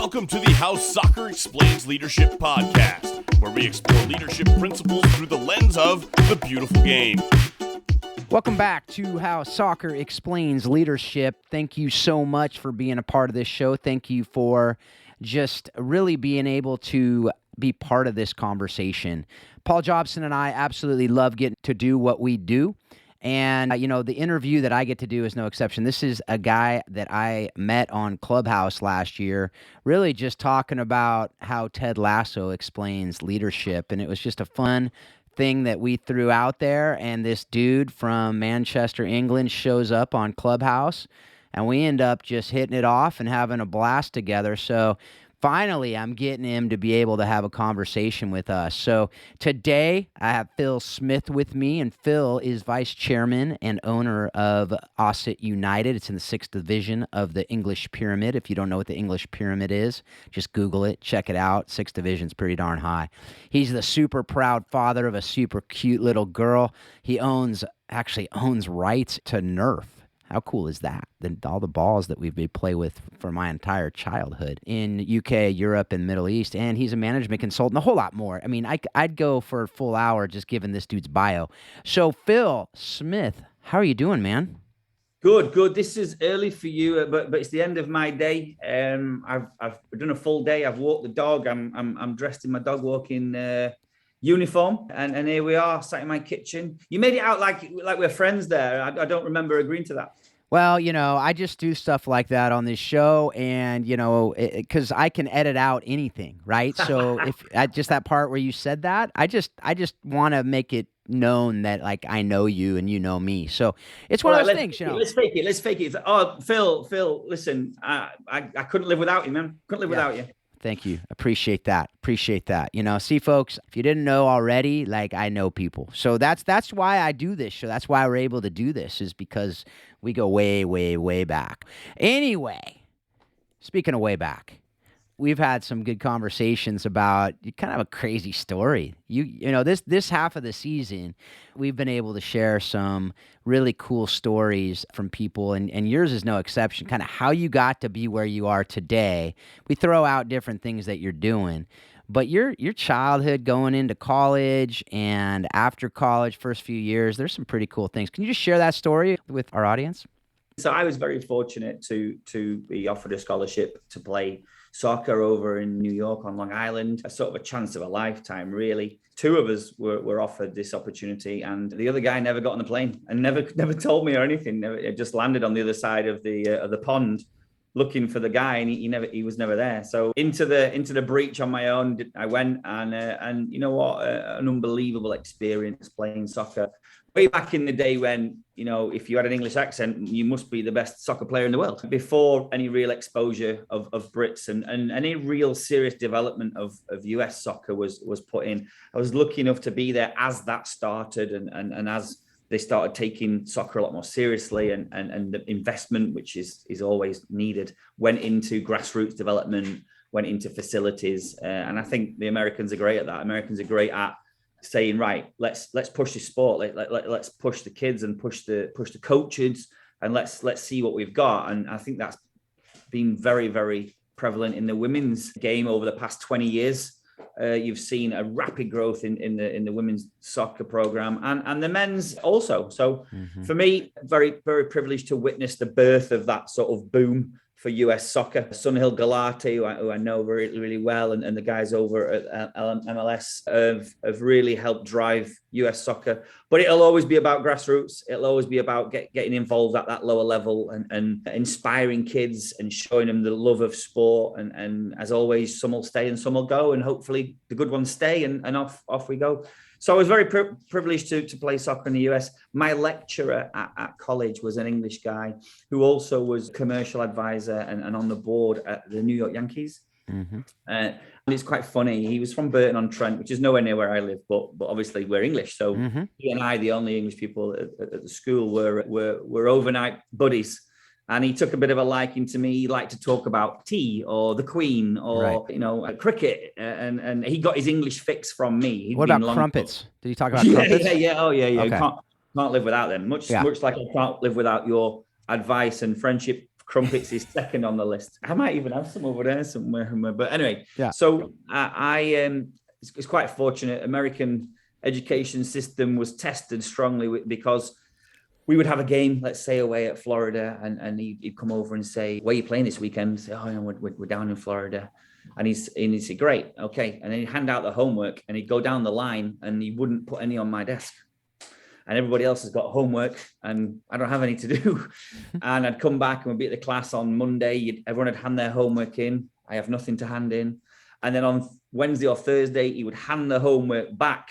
Welcome to the How Soccer Explains Leadership podcast, where we explore leadership principles through the lens of the beautiful game. Welcome back to How Soccer Explains Leadership. Thank you so much for being a part of this show. Thank you for just really being able to be part of this conversation. Paul Jobson and I absolutely love getting to do what we do. And, the interview that I get to do is no exception. This is a guy that I met on Clubhouse last year, really just talking about how Ted Lasso explains leadership. And it was just a fun thing that we threw out there. And this dude from Manchester, England shows up on Clubhouse, and we end up just hitting it off and having a blast together. So finally, I'm getting him to be able to have a conversation with us. So today, I have Phil Smith with me, and Phil is vice chairman and owner of Ossett United. It's in the 6th division of the English Pyramid. If you don't know what the English Pyramid is, just Google it, check it out. 6th division's pretty darn high. He's the super proud father of a super cute little girl. He actually owns rights to NERF. How cool is that? All the balls that we've been play with for my entire childhood in UK, Europe, and Middle East. And he's a management consultant, a whole lot more. I mean, I'd go for a full hour just given this dude's bio. So, Phil Smith, how are you doing, man? Good. This is early for you, but it's the end of my day. I've done a full day. I've walked the dog. I'm dressed in my dog walking uniform, and here we are, sat in my kitchen. You made it out like we're friends there. I don't remember agreeing to that. Well, I just do stuff like that on this show, and because I can edit out anything, right? So if just that part where you said that, I just want to make it known that like I know you and you know me. So it's one of those things, Let's fake it. Oh, Phil, listen, I couldn't live without you, man. Couldn't live without you. Thank you. Appreciate that. See, folks, if you didn't know already, like I know people. So that's why I do this show. That's why we're able to do this, is because we go way, way, way back. Anyway, speaking of way back, we've had some good conversations about kind of a crazy story. This half of the season, we've been able to share some really cool stories from people, and yours is no exception, kind of how you got to be where you are today. We throw out different things that you're doing, but your childhood going into college and after college, first few years, there's some pretty cool things. Can you just share that story with our audience? So I was very fortunate to be offered a scholarship to play soccer over in New York on Long Island, a sort of a chance of a lifetime, really. Two of us were offered this opportunity, and the other guy never got on the plane and never told me or anything. It just landed on the other side of the pond, looking for the guy, and he was never there. So into the breach on my own I went, and you know what, an unbelievable experience playing soccer. Way back in the day when, if you had an English accent, you must be the best soccer player in the world. Before any real exposure of Brits and any real serious development of US soccer was put in, I was lucky enough to be there as that started and as they started taking soccer a lot more seriously, and the investment, which is always needed, went into grassroots development, went into facilities. And I think the Americans are great at that. Americans are great at saying, right, let's push this sport, let's push the kids and push the coaches, and let's see what we've got. And I think that's been very, very prevalent in the women's game over the past 20 years. You've seen a rapid growth in the women's soccer program and the men's also. So for me, very, very privileged to witness the birth of that sort of boom for US soccer. Sunil Galati, who I know really, really well, and the guys over at MLS have really helped drive US soccer. But it'll always be about grassroots. It'll always be about getting involved at that lower level and inspiring kids and showing them the love of sport. And as always, some will stay and some will go, and hopefully the good ones stay, and off we go. So I was very privileged to play soccer in the US. My lecturer at college was an English guy who also was commercial advisor and on the board at the New York Yankees. And it's quite funny. He was from Burton-on-Trent, which is nowhere near where I live, but obviously we're English. So he and I, the only English people at the school, were overnight buddies. And he took a bit of a liking to me. He liked to talk about tea or the Queen or, cricket. And he got his English fix from me. What about crumpets? Did you talk about crumpets? Yeah. Oh, yeah. Okay. Can't live without them. Much like I can't live without your advice and friendship Crumpets is second on the list. I might even have some over there somewhere. But anyway, Yeah. So it's quite fortunate. American education system was tested strongly because we would have a game, let's say, away at Florida, and he'd come over and say, "Where are you playing this weekend?" Say, "Oh, no, we're down in Florida." And he'd say, "Great, okay." And then he'd hand out the homework, and he'd go down the line, and he wouldn't put any on my desk. And everybody else has got homework, and I don't have any to do. And I'd come back, and we'd be at the class on Monday. Everyone would hand their homework in. I have nothing to hand in. And then on Wednesday or Thursday, he would hand the homework back,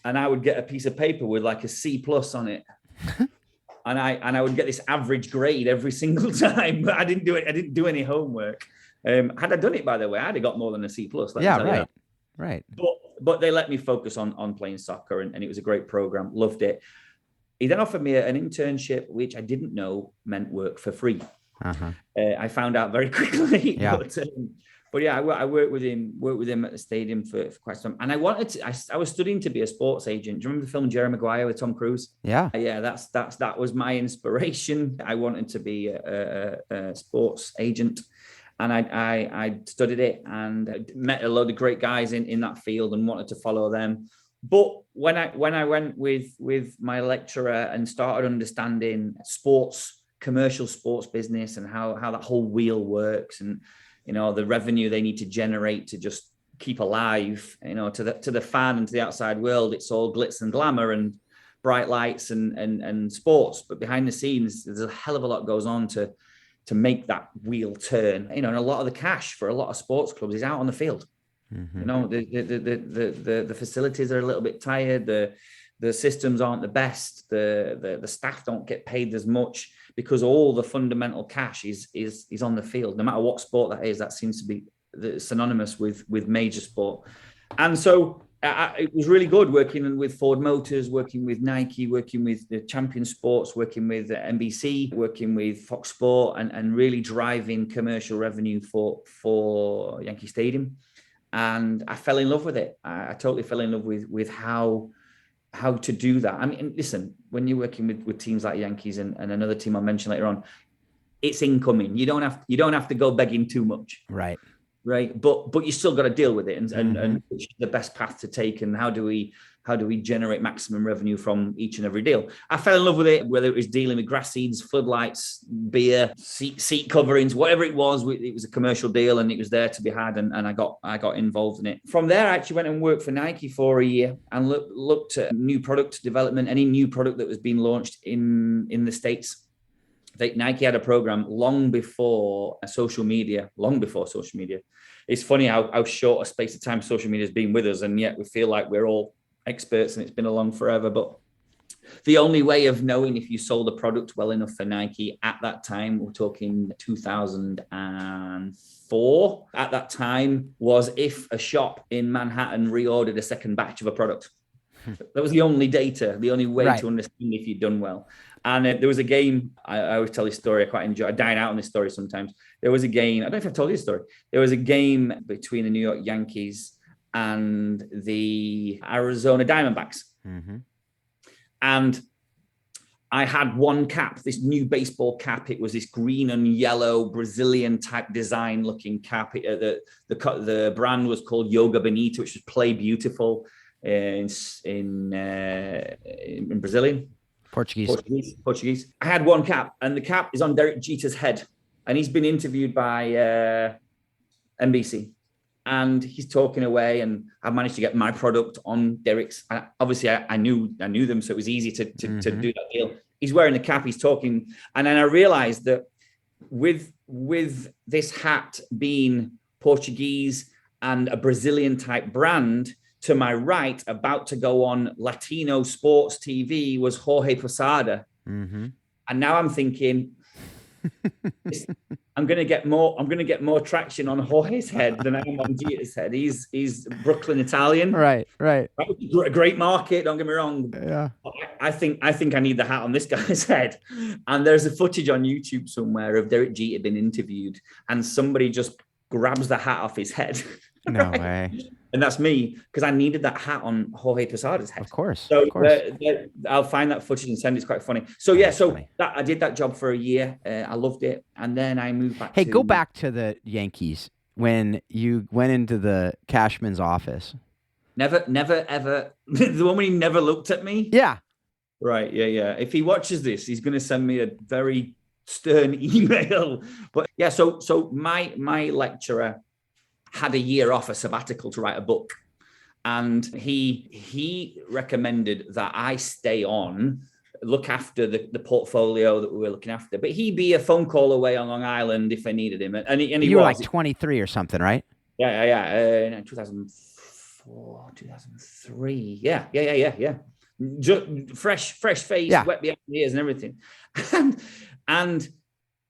and I would get a piece of paper with like a C+ on it. And I would get this average grade every single time, but I didn't do it. I didn't do any homework. Had I done it, by the way, I'd have got more than a C+. Right. But they let me focus on playing soccer, and it was a great program. Loved it. He then offered me an internship, which I didn't know meant work for free. I found out very quickly. Yeah. But yeah, I worked with him at the stadium for quite some time. And I was studying to be a sports agent. Do you remember the film Jerry Maguire with Tom Cruise? Yeah. Yeah, that was my inspiration. I wanted to be a sports agent. And I studied it and met a load of great guys in that field and wanted to follow them. But when I went with my lecturer and started understanding commercial sports business and how that whole wheel works, and the revenue they need to generate to just keep alive, to the fan and to the outside world, it's all glitz and glamour and bright lights and sports. But behind the scenes, there's a hell of a lot goes on to make that wheel turn. And a lot of the cash for a lot of sports clubs is out on the field. The facilities are a little bit tired. The systems aren't the best. The staff don't get paid as much because all the fundamental cash is on the field. No matter what sport that is, that seems to be synonymous with major sport. And so it was really good working with Ford Motors, working with Nike, working with the Champion Sports, working with NBC, working with Fox Sport, and really driving commercial revenue for Yankee Stadium. And I fell in love with it. I totally fell in love with how to do that. I mean, listen, when you're working with teams like Yankees and another team I'll mention later on, it's incoming. You don't have to go begging too much. Right. But you still got to deal with it and which is the best path to take, and how do we generate maximum revenue from each and every deal. I fell in love with it, whether it was dealing with grass seeds, floodlights, beer, seat coverings, whatever it was a commercial deal and it was there to be had, and I got involved in it. From there, I actually went and worked for Nike for a year and looked at new product development, any new product that was being launched in the States. Nike had a program long before social media. It's funny how short a space of time social media has been with us, and yet we feel like we're all experts and it's been along forever. But the only way of knowing if you sold a product well enough for Nike at that time, we're talking 2004, at that time, was if a shop in Manhattan reordered a second batch of a product. That was the only data, the only way to understand if you'd done well. And there was a game, I always tell this story, I quite enjoy, I dine out on this story sometimes. There was a game, I don't know if I've told you this story. There was a game between the New York Yankees and the Arizona Diamondbacks. And I had one cap, this new baseball cap. It was this green and yellow Brazilian type design looking cap. The brand was called Yoga Bonito, which was Play Beautiful in Brazilian. Portuguese. I had one cap, and the cap is on Derek Jeter's head, and he's been interviewed by NBC, and he's talking away, and I managed to get my product on Derek's. Obviously, I knew them, so it was easy to do that deal. He's wearing the cap, he's talking, and then I realized that with this hat being Portuguese and a Brazilian type brand, to my right, about to go on Latino sports TV, was Jorge Posada. And now I'm thinking, I'm going to get more traction on Jorge's head than I am on Jeter's head. He's Brooklyn Italian. Right. That was a great market, don't get me wrong. Yeah. I think I need the hat on this guy's head. And there's a footage on YouTube somewhere of Derek Jeter being interviewed, and somebody just grabs the hat off his head No way. And that's me, because I needed that hat on Jorge Posada's head. Of course. So Of course. I'll find that footage and send it. It's quite funny. So yeah, That's so funny. I did that job for a year. I loved it, and then I moved back. Hey, go back to the Yankees when you went into the Cashman's office. Never, ever. The one when he never looked at me. Yeah. Right. Yeah. If he watches this, he's going to send me a very stern email. But yeah, so my lecturer had a year off, a sabbatical, to write a book. And he recommended that I stay on, look after the portfolio that we were looking after. But he'd be a phone call away on Long Island if I needed him. And he You were was. like 23 or something, right? Yeah. 2004, 2003. Yeah. Just fresh face, wet behind the ears and everything. And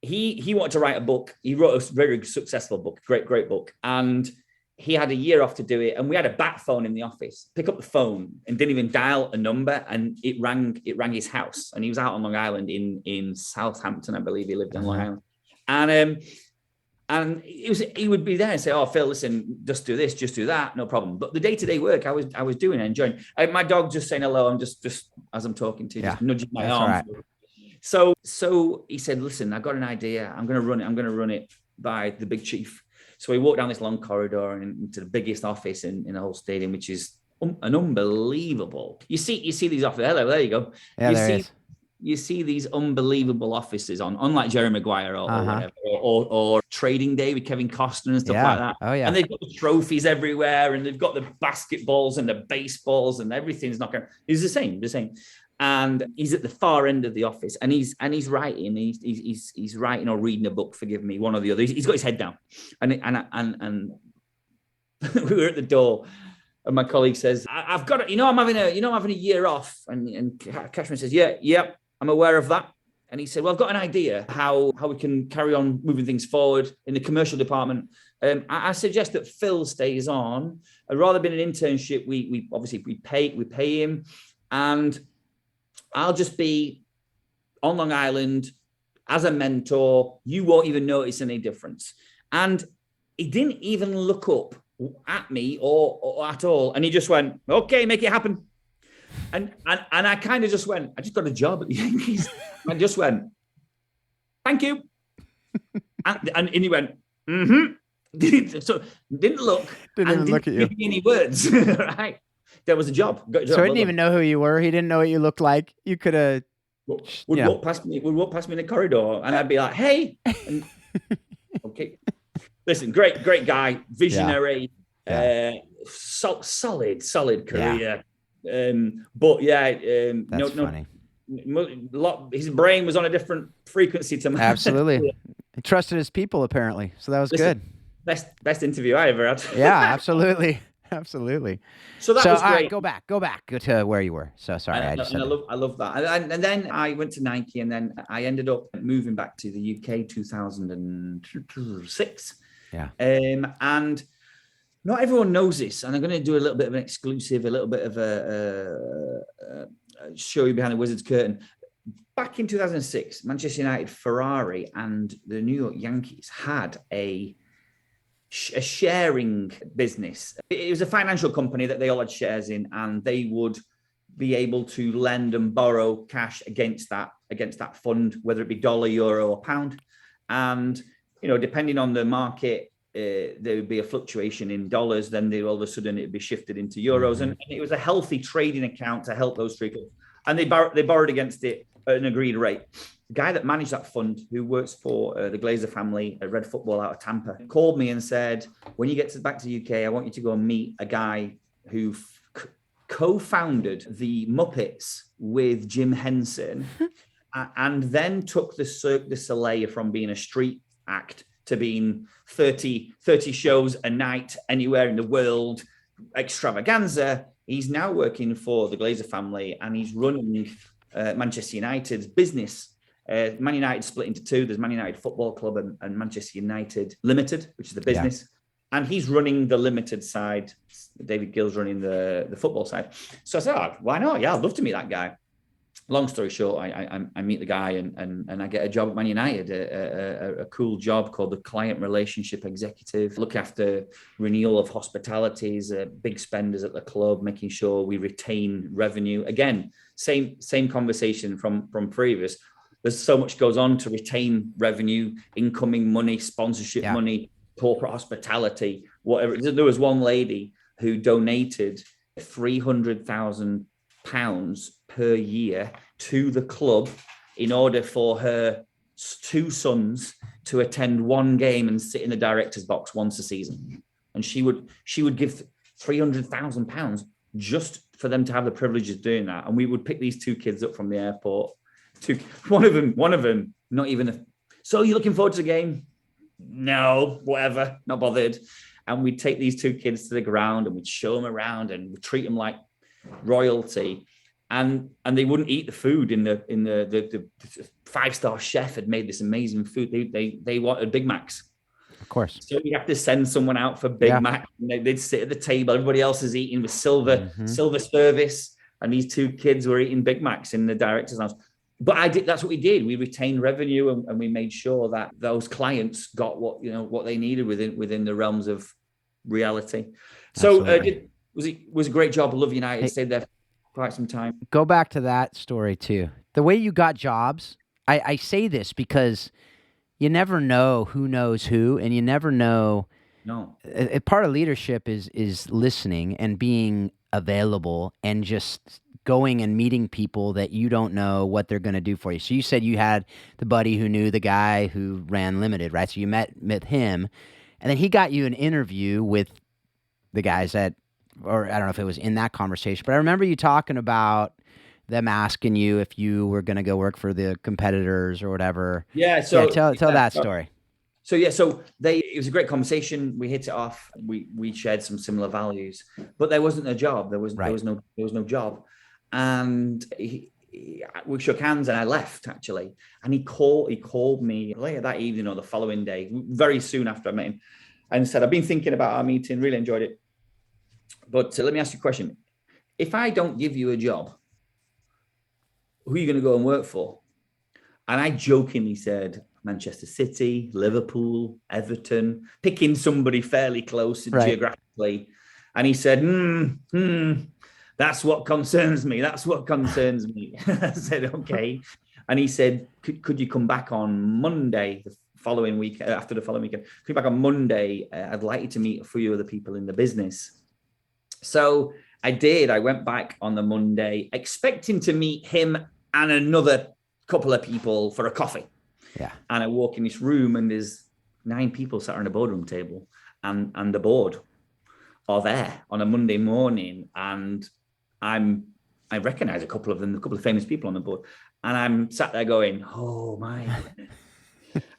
he wanted to write a book. He wrote a very successful book, great book. And he had a year off to do it. And we had a bat phone in the office. Pick up the phone and didn't even dial a number. And it rang his house. And he was out on Long Island in Southampton, I believe he lived on Long Island. And he would be there and say, "Oh, Phil, listen, just do this, just do that, no problem." But the day-to-day work I was doing and enjoying. My dog just saying hello. I'm just as I'm talking to you, just nudging my arm. Right. So he said, "Listen, I got an idea. I'm going to run it by the big chief." So we walked down this long corridor and into the biggest office in the whole stadium, which is an unbelievable. You see these offices. Hello, there you go. Yeah, You see these unbelievable offices unlike Jerry Maguire or whatever, or Trading Day with Kevin Costner and stuff like that. Oh, yeah. And they've got the trophies everywhere, and they've got the basketballs and the baseballs, and everything's not going. It's the same. And he's at the far end of the office, and he's writing. He's writing or reading a book. Forgive me, one or the other. He's got his head down, and we were at the door. And my colleague says, "I've got it. I'm having a year off." And Cashman says, "Yeah, I'm aware of that." And he said, "Well, I've got an idea how we can carry on moving things forward in the commercial department. I suggest that Phil stays on. Rather than an internship, we obviously pay him, and I'll just be on Long Island as a mentor. You won't even notice any difference." And he didn't even look up at me or at all, and he just went, "Okay, make it happen." And I kind of just went, I just got a job at the Yankees. And I just went, "Thank you." and he went, "Mm-hmm." So didn't look. Didn't even look at you. Give me any words. Right. There was a job. Got a job. So he didn't even know who you were. He didn't know what you looked like. You could have. Would walk past me in the corridor, and I'd be like, "Hey." And, okay. Listen, great guy, visionary, solid career. But that's funny. His brain was on a different frequency to mine. Absolutely. He trusted his people, apparently. So that was good. Best interview I ever had. Yeah, absolutely. Absolutely. So that was great. All right, go back to where you were. So sorry. I love that. And then I went to Nike, and then I ended up moving back to the UK 2006. Yeah. And not everyone knows this, and I'm going to do a little bit of an exclusive, a little bit of a show you behind the Wizard's curtain. Back in 2006, Manchester United, Ferrari, and the New York Yankees had a sharing business. It was a financial company that they all had shares in, and they would be able to lend and borrow cash against that fund, whether it be dollar, euro, or pound. And depending on the market, there would be a fluctuation in dollars. Then all of a sudden it'd be shifted into euros, and it was a healthy trading account to help those three. And they borrowed against it at an agreed rate. The guy that managed that fund, who works for the Glazer family at Red Football out of Tampa, called me and said, "When you get back to the UK, I want you to go and meet a guy who co-founded the Muppets with Jim Henson, and then took the Cirque du Soleil from being a street act to being 30 shows a night anywhere in the world, extravaganza. He's now working for the Glazer family, and he's running Manchester United's business. Man United split into two. There's Man United Football Club and Manchester United Limited, which is the business. Yeah. And he's running the limited side. David Gill's running the football side. So I said, "Oh, why not? Yeah, I'd love to meet that guy." long story short, I meet the guy and I get a job at Man United, a cool job called the client relationship executive. Look after renewal of hospitalities, big spenders at the club, making sure we retain revenue. Again, same conversation from previous. There's so much goes on to retain revenue, incoming money, sponsorship money, corporate hospitality, whatever. There was one lady who donated £300,000 per year to the club in order for her 2 sons to attend one game and sit in the director's box once a season. And she would give £300,000 just for them to have the privilege of doing that. And we would pick these 2 kids up from the airport. One of them, not even so you're looking forward to the game? No, whatever, not bothered. And we'd take these 2 kids to the ground and we'd show them around and we'd treat them like royalty. And they wouldn't eat the food in the 5-star chef had made this amazing food. They wanted Big Macs. Of course. So you have to send someone out for Big Mac. They'd sit at the table. Everybody else is eating with silver service. And these 2 kids were eating Big Macs in the director's lounge. But that's what we did. We retained revenue and we made sure that those clients got what they needed within the realms of reality. So it was a great job. I love United. Hey, stayed there for quite some time. Go back to that story too. The way you got jobs, I say this because you never know who knows who, and you never know. No. A part of leadership is listening and being available and just going and meeting people that you don't know what they're going to do for you. So you said you had the buddy who knew the guy who ran Limited, right? So you met him, and then he got you an interview with the guys or I don't know if it was in that conversation, but I remember you talking about them asking you if you were going to go work for the competitors or whatever. Yeah. So tell that story. So it was a great conversation. We hit it off. We shared some similar values, but there wasn't a job. There was no job. And we shook hands and I left actually. And he called me later that evening or the following day, very soon after I met him, and said, I've been thinking about our meeting, really enjoyed it. But let me ask you a question. If I don't give you a job, who are you going to go and work for? And I jokingly said, Manchester City, Liverpool, Everton, picking somebody fairly close geographically. And he said, that's what concerns me. That's what concerns me. I said, okay. And he said, could you come back on Monday, the following week, after the following weekend? Come back on Monday. I'd like you to meet a few other people in the business. So I did. I went back on the Monday, expecting to meet him and another couple of people for a coffee. Yeah. And I walk in this room and there's 9 people sat around a boardroom table and the board are there on a Monday morning. And I recognize a couple of them, a couple of famous people on the board. And I'm sat there going, oh my goodness.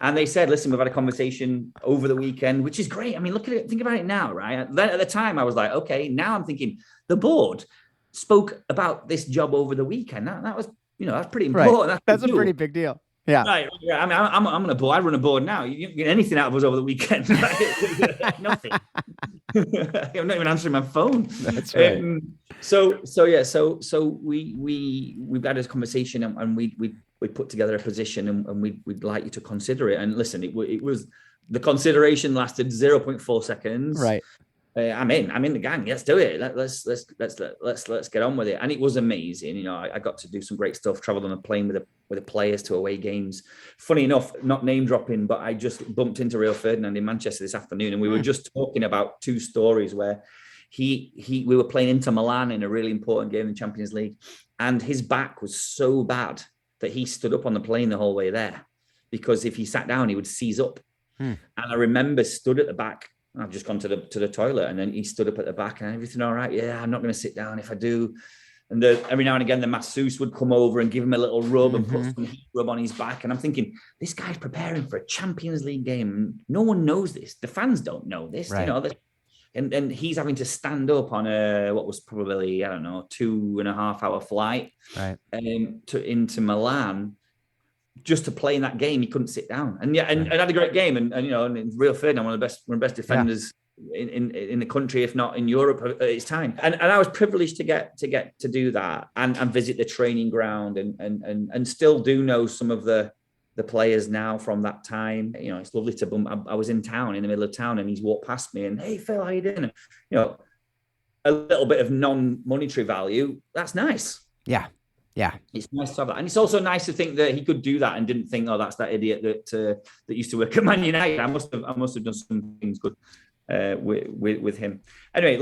And they said, listen, we've had a conversation over the weekend, which is great. I mean, look at it, think about it now, right? Then at the time I was like, okay, now I'm thinking the board spoke about this job over the weekend. That was, that's pretty important. Right. That's a pretty big deal. Yeah. Right. Yeah. I mean, I'm on a board. I run a board now. You get anything out of us over the weekend? Nothing. I'm not even answering my phone. That's right. So we've had this conversation and we put together a position and we'd like you to consider it. And listen, it was the consideration lasted 0.4 seconds. Right. I'm in the gang. Let's do it. Let's get on with it. And it was amazing. I got to do some great stuff. Traveled on a plane with the players to away games. Funny enough, not name dropping, but I just bumped into Rio Ferdinand in Manchester this afternoon, and we were just talking about 2 stories where we were playing Inter Milan in a really important game in the Champions League, and his back was so bad that he stood up on the plane the whole way there, because if he sat down, he would seize up. And I remember stood at the back. I've just gone to the toilet, and then he stood up at the back, and everything all right? Yeah, I'm not going to sit down if I do. And every now and again, the masseuse would come over and give him a little rub and put some heat rub on his back. And I'm thinking, this guy's preparing for a Champions League game. No one knows this. The fans don't know this. Right. And he's having to stand up on what was probably, 2.5-hour flight into Milan just to play in that game. He couldn't sit down. And had a great game. And Rio Ferdinand, one of the best defenders in the country, if not in Europe at its time. And I was privileged to get to do that and visit the training ground and still do know some of the players now from that time. You know, it's lovely to bump. I was in town, in the middle of town, and he's walked past me and, hey, Phil, how you doing? And, you know, a little bit of non-monetary value. That's nice. Yeah. Yeah. It's nice to have that. And it's also nice to think that he could do that and didn't think, oh, that's that idiot that used to work at Man United. I must have done some things good with him. Anyway,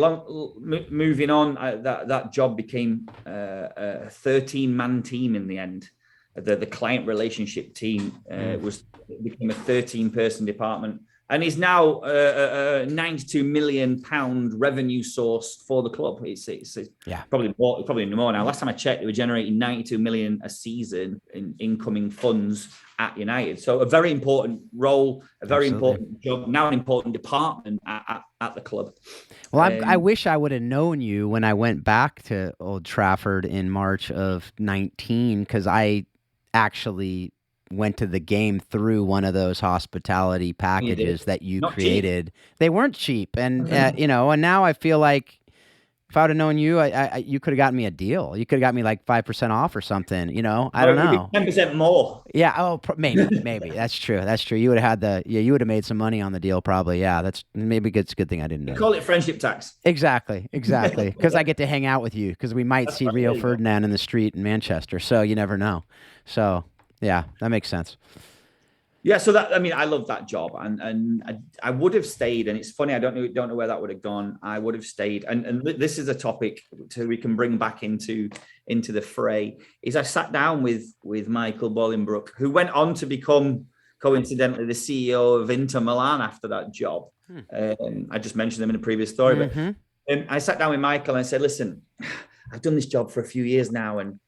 moving on, that job became a 13-man team in the end. The client relationship team became a 13-person department, and is now a £92 million revenue source for the club. It's probably more now. Last time I checked, they were generating 92 million a season in incoming funds at United. So a very important role, a very important job, now an important department at the club. Well, I wish I would have known you when I went back to Old Trafford in March of 19, because I actually went to the game through one of those hospitality packages that you created. Cheap. They weren't cheap. And, you know, and now I feel like if I would have known you, you could have gotten me a deal. You could have got me like 5% off or something, you know, I don't know. 10% more. Yeah. Oh, maybe. That's true. You would have had you would have made some money on the deal probably. Yeah. It's a good thing I didn't know. Call it friendship tax. Exactly. Because I get to hang out with you, because we might see Rio Ferdinand in the street in Manchester. So you never know. So yeah, that makes sense. Yeah, so I love that job, and I would have stayed. And it's funny, I don't know where that would have gone. I would have stayed, and this is a topic we can bring back into the fray. Is I sat down with Michael Bolingbroke, who went on to become, coincidentally, the CEO of Inter Milan after that job. I just mentioned them in a previous story, but I sat down with Michael and I said, "Listen, I've done this job for a few years now, and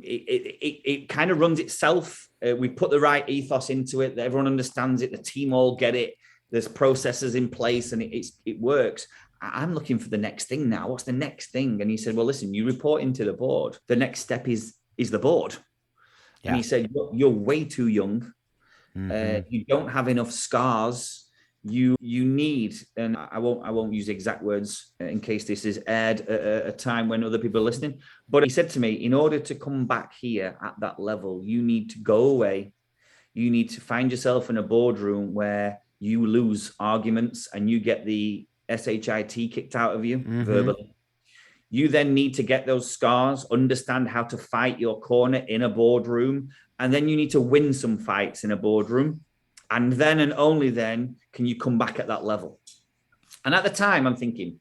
it kind of runs itself. We put the right ethos into it. Everyone understands it. The team all get it. There's processes in place, and it works. I'm looking for the next thing now. What's the next thing?" And he said, "Well, listen, you report into the board. The next step is the board." Yeah. And he said, "You're way too young. You don't have enough scars. You need," and I won't use exact words in case this is aired at a time when other people are listening, but he said to me, in order to come back here at that level, you need to go away. You need to find yourself in a boardroom where you lose arguments and you get the shit kicked out of you verbally. You then need to get those scars, understand how to fight your corner in a boardroom, and then you need to win some fights in a boardroom. And then and only then can you come back at that level." And at the time, I'm thinking,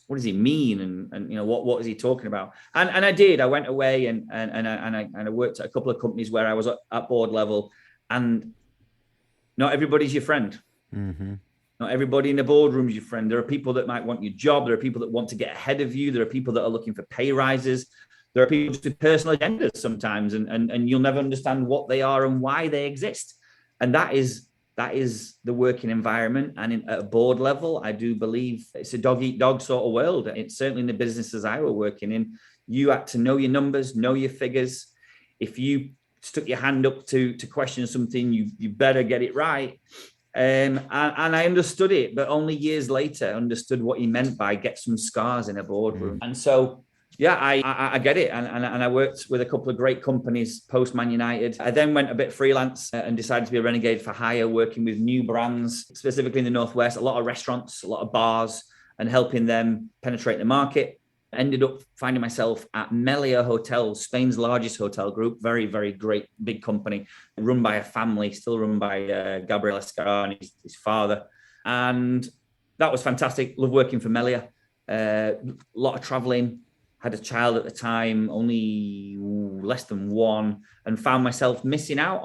what does he mean? And you know, what is he talking about? And I did. I went away and I worked at a couple of companies where I was at board level, and not everybody's your friend. Not everybody in the boardroom is your friend. There are people that might want your job. There are people that want to get ahead of you. There are people that are looking for pay rises. There are people with personal agendas sometimes, and you'll never understand what they are and why they exist. And that is the working environment. And at a board level, I do believe it's a dog-eat-dog sort of world. It's certainly in the businesses I were working in. You had to know your numbers, know your figures. If you stuck your hand up to question something, you better get it right. And I understood it, but only years later understood what he meant by get some scars in a boardroom. And so, yeah, I get it. And I worked with a couple of great companies post Man United. I then went a bit freelance and decided to be a renegade for hire, working with new brands, specifically in the Northwest, a lot of restaurants, a lot of bars, and helping them penetrate the market. Ended up finding myself at Melia Hotels, Spain's largest hotel group. Very, very great, big company, run by a family, still run by Gabriel Escar and his father. And that was fantastic. Love working for Melia. A lot of traveling. Had a child at the time, only less than one, and found myself missing out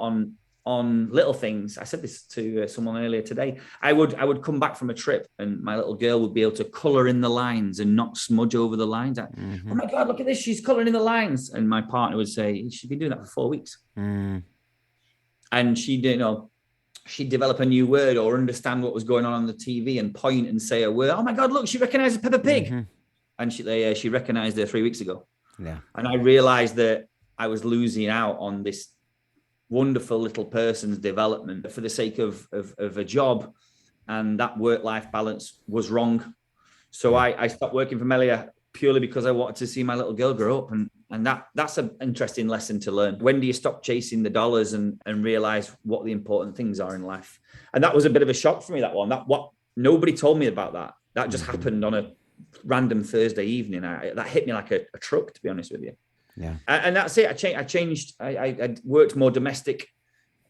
on little things. I said this to someone earlier today. I would come back from a trip and my little girl would be able to colour in the lines and not smudge over the lines. Oh my God, look at this. She's colouring in the lines. And my partner would say, she's been doing that for 4 weeks. And she'd develop a new word or understand what was going on the TV and point and say a word. Oh my God, look, she recognises Peppa Pig. And she recognized her 3 weeks ago. Yeah. And I realized that I was losing out on this wonderful little person's development for the sake of a job. and that work-life balance was wrong. So I stopped working for Melia purely because I wanted to see my little girl grow up. And that's an interesting lesson to learn. When do you stop chasing the dollars and realize what the important things are in life? And that was a bit of a shock for me, that one. Nobody told me about that. That just happened on a random Thursday evening. That hit me like a truck, to be honest with you. Yeah. And that's it. I changed. I worked more domestic.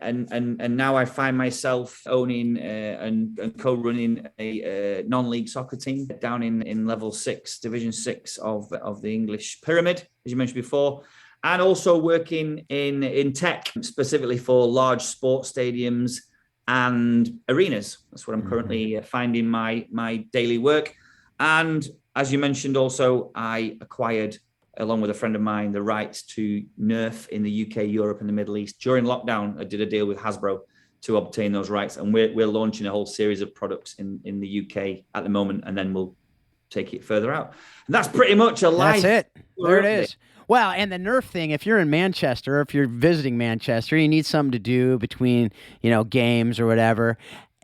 And now I find myself owning and co-running a non-league soccer team down in level 6, division 6 of the English pyramid, as you mentioned before, and also working in tech, specifically for large sports stadiums and arenas. That's what I'm currently finding my daily work. And as you mentioned, also, I acquired, along with a friend of mine, the rights to NERF in the UK, Europe, and the Middle East. During lockdown, I did a deal with Hasbro to obtain those rights, and we're launching a whole series of products in the UK at the moment, and then we'll take it further out. And that's pretty much a life. That's it. There it is. Well, and the NERF thing, if you're in Manchester, or if you're visiting Manchester, you need something to do between, games or whatever,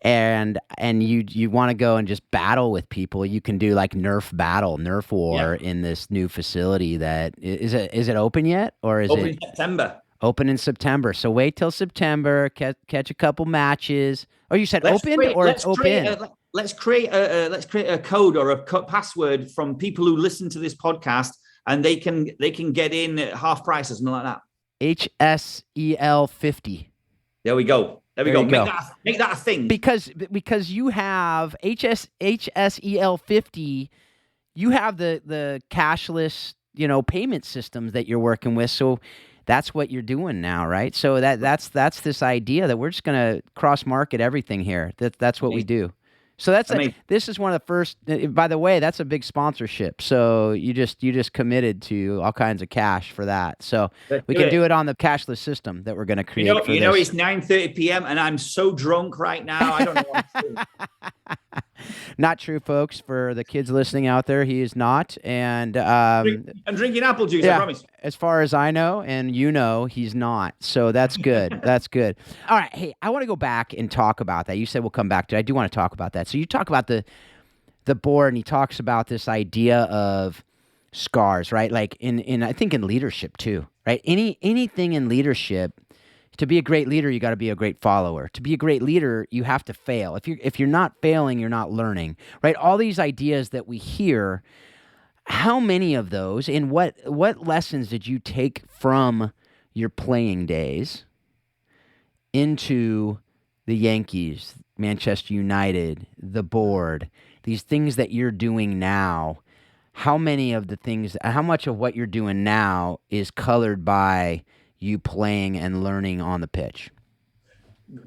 and you want to go and just battle with people, you can do like NERF War in this new facility. That is it open yet, or is open it in September? Open in September. So wait till September, catch a couple matches. Oh, you said Let's open, create, or let's it's open? Let's create a code or a password from people who listen to this podcast, and they can get in at half price or something like that. HSEL 50. There we go. There we go. Make that a thing. Because you have HSEL 50, you have the cashless, payment systems that you're working with. So that's what you're doing now, right? So that's this idea that we're just going to cross market everything here. That's what we do. So this is one of the first. By the way, that's a big sponsorship. So you just committed to all kinds of cash for that. So we can do it on the cashless system that we're going to create. It's 9:30 p.m. and I'm so drunk right now. I don't know what I'm doing. Not true, folks. For the kids listening out there, he is not. And I'm drinking apple juice. I promise. As far as I know, and he's not. So that's good. That's good. All right. Hey, I want to go back and talk about that. You said we'll come back to it. I do want to talk about that. So you talk about the board, and he talks about this idea of scars, right? Like in I think in leadership too, right? Anything in leadership. To be a great leader, you got to be a great follower. To be a great leader, you have to fail. If you're not failing, you're not learning, right? All these ideas that we hear, how many of those, and what lessons did you take from your playing days into the Yankees, Manchester United, the board, these things that you're doing now? How much of what you're doing now is colored by you playing and learning on the pitch?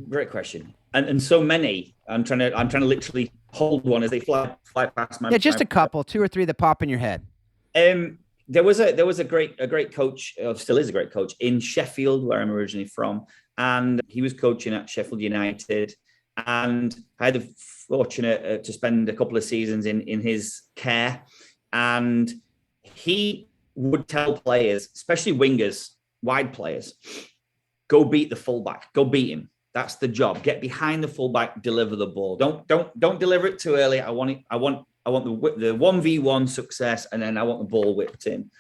Great question. And so many. I'm trying to literally hold one as they fly past my. Yeah, just a couple, 2 or 3 that pop in your head. There was a great coach, still is a great coach in Sheffield, where I'm originally from, and he was coaching at Sheffield United, and I had the fortunate to spend a couple of seasons in his care, and he would tell players, especially wingers, wide players, go beat the fullback, go beat him. That's the job. Get behind the fullback, deliver the ball. Don't deliver it too early. I want the 1v1 success, and then I want the ball whipped in.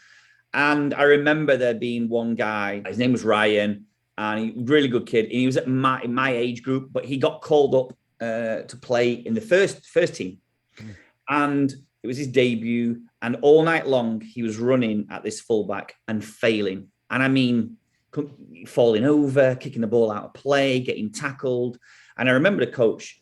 And I remember there being one guy, his name was Ryan, and he was a really good kid. And he was at my age group, but he got called up to play in the first team. And it was his debut, and all night long he was running at this fullback and failing. And I mean, falling over, kicking the ball out of play, getting tackled. And I remember the coach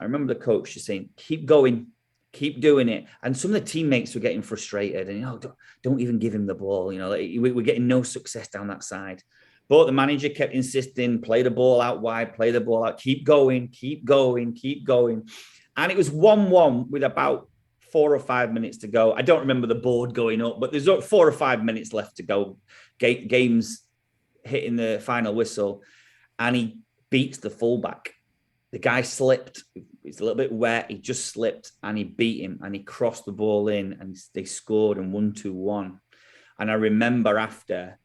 just saying, keep going, keep doing it. And some of the teammates were getting frustrated and, don't even give him the ball. We're getting no success down that side. But the manager kept insisting, play the ball out wide, play the ball out, keep going, keep going, keep going. And it was 1-1 with about 4 or 5 minutes to go. I don't remember the board going up, but there's 4 or 5 minutes left to go. Game's hitting the final whistle, and he beats the fullback. The guy slipped. It's a little bit wet. He just slipped, and he beat him, and he crossed the ball in, and they scored and won 2-1. And I remember after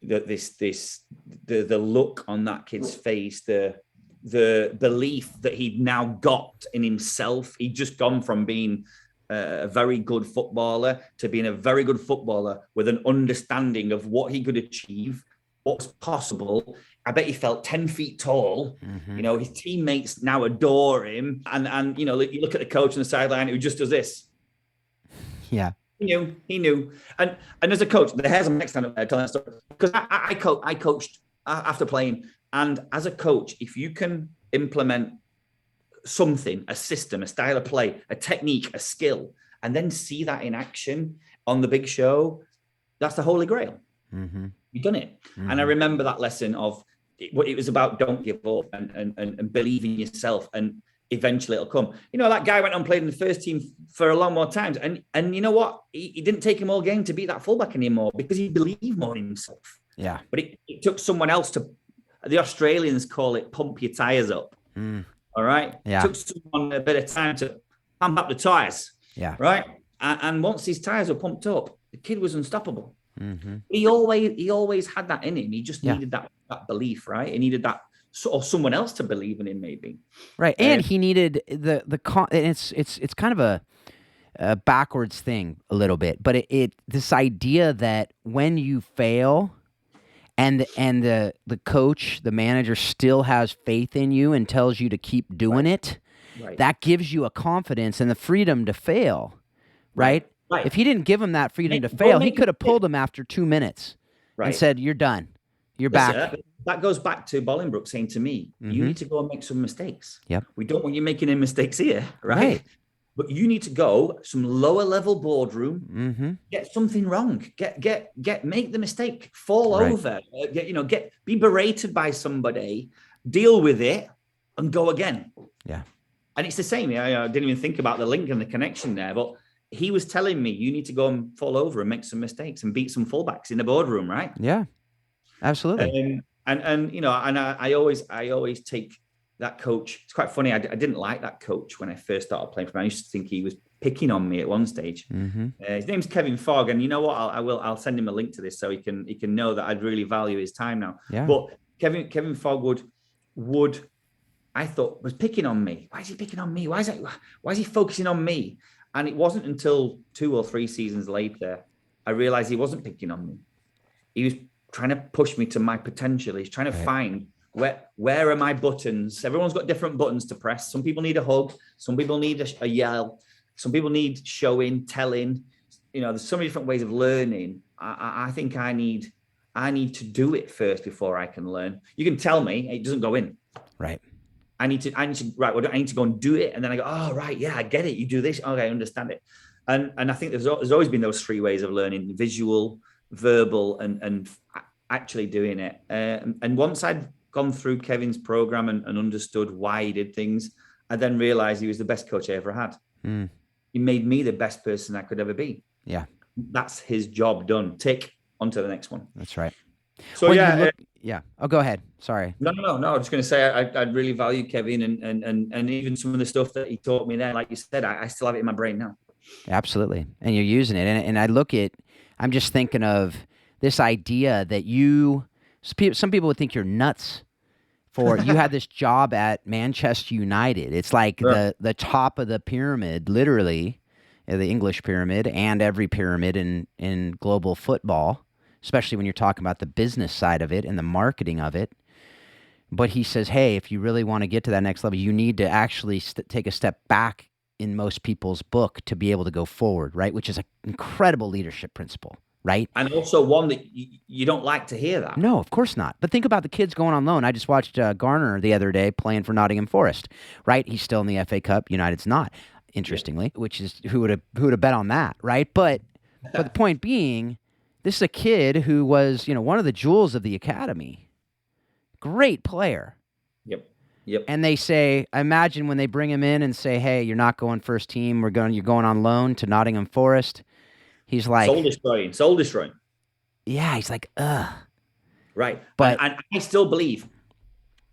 the look on that kid's face, the the belief that he'd now got in himself. He'd just gone from being a very good footballer to being a very good footballer with an understanding of what he could achieve, what's possible. I bet he felt 10 feet tall. You know, his teammates now adore him. And you know, you look at the coach on the sideline who just does this. Yeah. He knew. And as a coach, the hairs on my neck stand up there telling that story. Because I coached after playing. And as a coach, if you can implement something, a system, a style of play, a technique, a skill, and then see that in action on the big show, that's the holy grail. You've done it. And I remember that lesson of what it was about: don't give up and believe in yourself, and eventually it'll come. You know, that guy went on and played in the first team for a long more times. And you know what? He didn't take him all game to beat that fullback anymore because he believed more in himself. Yeah. But it took someone else to, the Australians call it pump your tires up. All right. Yeah. It took someone a bit of time to pump up the tires. Yeah. Right. And once his tires were pumped up, the kid was unstoppable. He always had that in him. He just needed that belief, right? He needed that, or someone else to believe in him, maybe. Right. And he needed and it's kind of a backwards thing a little bit, but it this idea that when you fail, and the coach, the manager still has faith in you and tells you to keep doing it, that gives you a confidence and the freedom to fail, right? If he didn't give him that freedom to fail, he could have pulled him after 2 minutes and said, "You're done. You're back." That goes back to Bolingbroke saying to me, "You need to go and make some mistakes. We don't want you making any mistakes here, right? But you need to go some lower level boardroom, get something wrong, make the mistake, fall over, be berated by somebody, deal with it, and go again." Yeah. And it's the same. I didn't even think about the link and the connection there, but he was telling me, you need to go and fall over and make some mistakes and beat some fullbacks in the boardroom, right? Yeah, absolutely. I always take that coach. It's quite funny. I didn't like that coach when I first started playing for him. I used to think he was picking on me at one stage. His name's Kevin Fogg, and you know what? I'll send him a link to this so he can know that I'd really value his time now. Yeah. But Kevin Fogg I thought was picking on me. Why is he picking on me? Why is he focusing on me? And it wasn't until 2 or 3 seasons later I realized he wasn't picking on me. He was trying to push me to my potential. He's trying to find where are my buttons. Everyone's got different buttons to press. Some people need a hug. Some people need a yell. Some people need showing, telling. You know, there's so many different ways of learning. I think I need to do it first before I can learn. You can tell me it doesn't go in. Right. I need to go and do it. And then I go, oh, right. Yeah, I get it. You do this. Okay, I understand it. And I think there's always been those 3 ways of learning: visual, verbal, and actually doing it. And once I'd gone through Kevin's program and understood why he did things, I then realized he was the best coach I ever had. He made me the best person I could ever be. Yeah. That's his job done. Tick, on to the next one. That's right. So yeah. Oh, go ahead. Sorry. No. I was just going to say I really value Kevin and even some of the stuff that he taught me there. Like you said, I still have it in my brain now. Absolutely. And you're using it. And I'm just thinking of this idea that some people would think you're nuts for you had this job at Manchester United. It's like the top of the pyramid, literally, the English pyramid and every pyramid in global football, especially when you're talking about the business side of it and the marketing of it. But he says, hey, if you really want to get to that next level, you need to actually take a step back in most people's book to be able to go forward, right? Which is an incredible leadership principle, right? And also one that you don't like to hear that. No, of course not. But think about the kids going on loan. I just watched Garner the other day playing for Nottingham Forest, right? He's still in the FA Cup. United's not, interestingly, which is who would have bet on that, right? But the point being, this is a kid who was, one of the jewels of the academy. Great player. Yep. And they say, imagine when they bring him in and say, hey, you're not going first team. You're going on loan to Nottingham Forest. He's like... Soul destroying. Yeah, he's like, ugh. Right. But and I still believe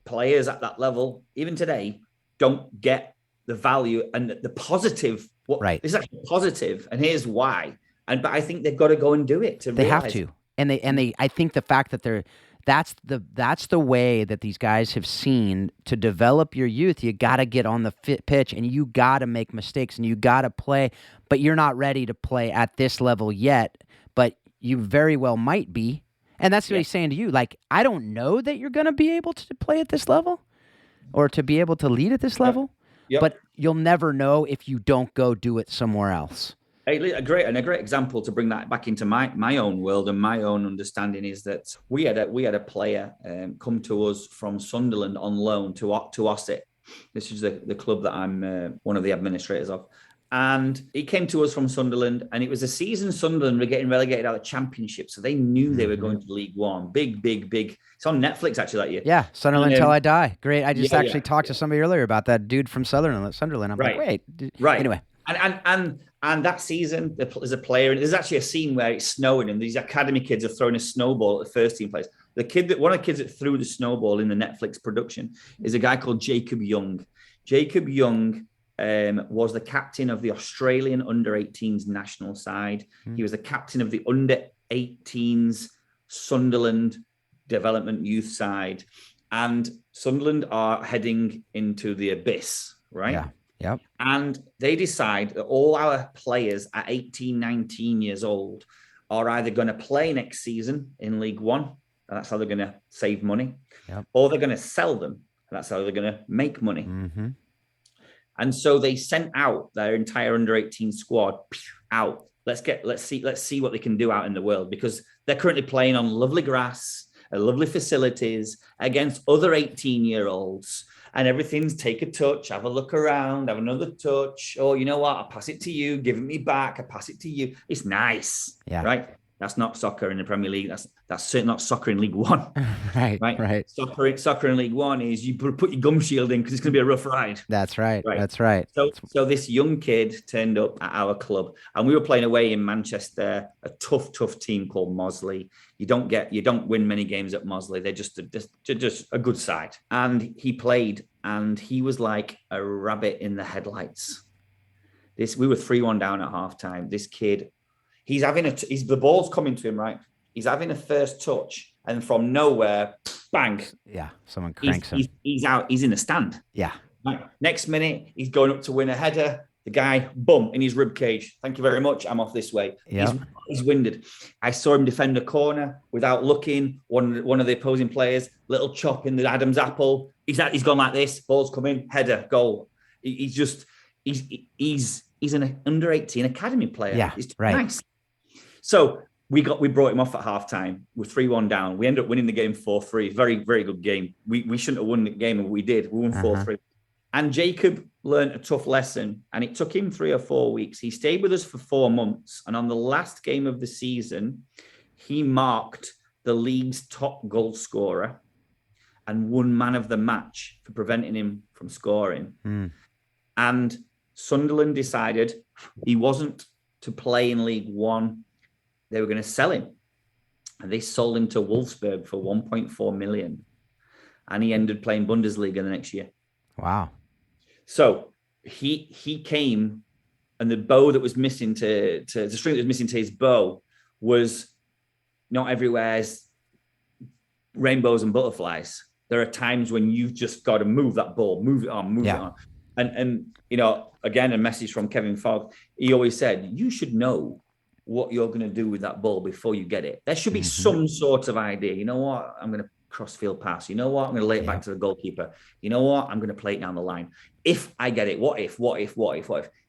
players at that level, even today, don't get the value and the positive. Right. This is actually positive, and here's why. But I think they've got to go and do it to realize. They have to. And I think the fact that that's the way that these guys have seen to develop your youth. You got to get on the pitch, and you got to make mistakes, and you got to play, but you're not ready to play at this level yet, but you very well might be. And that's what he's saying to you. Like, I don't know that you're going to be able to play at this level or to be able to lead at this level, but you'll never know if you don't go do it somewhere else. A great example to bring that back into my own world and my own understanding is that we had a player come to us from Sunderland on loan to Ossett. This is the club that I'm one of the administrators of. And he came to us from Sunderland, and it was a season Sunderland were getting relegated out of the Championship, so they knew they were going to League One. Big. It's on Netflix actually that year. Yeah, Sunderland Till I Die. Great. I just talked to somebody earlier about that dude from Sunderland. I'm like, wait. Right. Anyway. And that season, there's a player, and there's actually a scene where it's snowing, and these academy kids are throwing a snowball at the first team players. One of the kids that threw the snowball in the Netflix production is a guy called Jacob Young. Jacob Young was the captain of the Australian under-18s national side. He was the captain of the under-18s Sunderland development youth side. And Sunderland are heading into the abyss, right? Yeah. Yep. And they decide that all our players at 18, 19 years old are either going to play next season in League One, and that's how they're going to save money, or they're going to sell them, and that's how they're going to make money. Mm-hmm. And so they sent out their entire under-18 squad out. Let's see what they can do out in the world, because they're currently playing on lovely grass, lovely facilities against other 18-year-olds. And everything's take a touch, have a look around, have another touch. Oh, you know what? I'll pass it to you. Give it me back. I pass it to you. It's nice, right? That's not soccer in the Premier League. That's certainly not soccer in League One. Right. Soccer in League One is you put your gum shield in because it's going to be a rough ride. That's right. That's right. So this young kid turned up at our club, and we were playing away in Manchester, a tough team called Mosley. You don't win many games at Mosley. They're just a good side. And he played, and he was like a rabbit in the headlights. We were 3-1 down at halftime. This kid, the ball's coming to him, right? He's having a first touch, and from nowhere, bang. Yeah, someone cranks him. He's out. He's in the stand. Yeah. Right. Next minute, he's going up to win a header. The guy, boom, in his rib cage. Thank you very much. I'm off this way. Yeah. He's winded. I saw him defend a corner without looking. One of the opposing players, little chop in the Adam's apple. He's gone like this. Ball's coming. Header, goal. He's an under-18 academy player. Yeah, it's right. Nice. So we brought him off at halftime. We're 3-1 down. We ended up winning the game 4-3. Very, very good game. We shouldn't have won the game, and we did. We won 4-3. And Jacob learned a tough lesson, and it took him 3 or 4 weeks. He stayed with us for 4 months, and on the last game of the season, he marked the league's top goal scorer and won man of the match for preventing him from scoring. And Sunderland decided he wasn't to play in League One. They were going to sell him, and they sold him to Wolfsburg for 1.4 million, and he ended playing Bundesliga the next year. Wow. So he came, and the bow that was missing the string that was missing to his bow was not everywhere's rainbows and butterflies. There are times when you've just got to move that ball, move it on. And again, a message from Kevin Fogg. He always said, you should know what you're going to do with that ball before you get it. There should be some sort of idea. You know what? I'm going to cross-field pass. You know what? I'm going to lay it back to the goalkeeper. You know what? I'm going to play it down the line. If I get it, what if?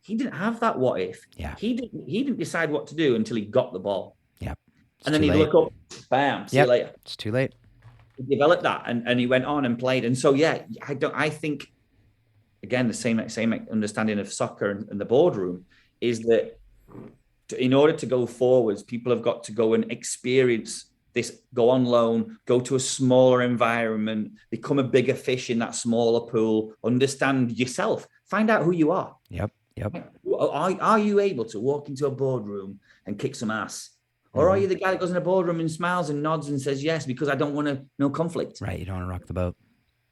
He didn't have that what if. Yeah. He didn't decide what to do until he got the ball. Yep. And then he'd look up, bam, see you later. It's too late. He developed that, and he went on and played. And so, I think, again, the same understanding of soccer and the boardroom is that in order to go forwards, people have got to go and experience this, go on loan, go to a smaller environment, become a bigger fish in that smaller pool, understand yourself, find out who you are. Yep. Are you able to walk into a boardroom and kick some ass? Or are you the guy that goes in a boardroom and smiles and nods and says yes because I don't want no conflict? Right, you don't want to rock the boat.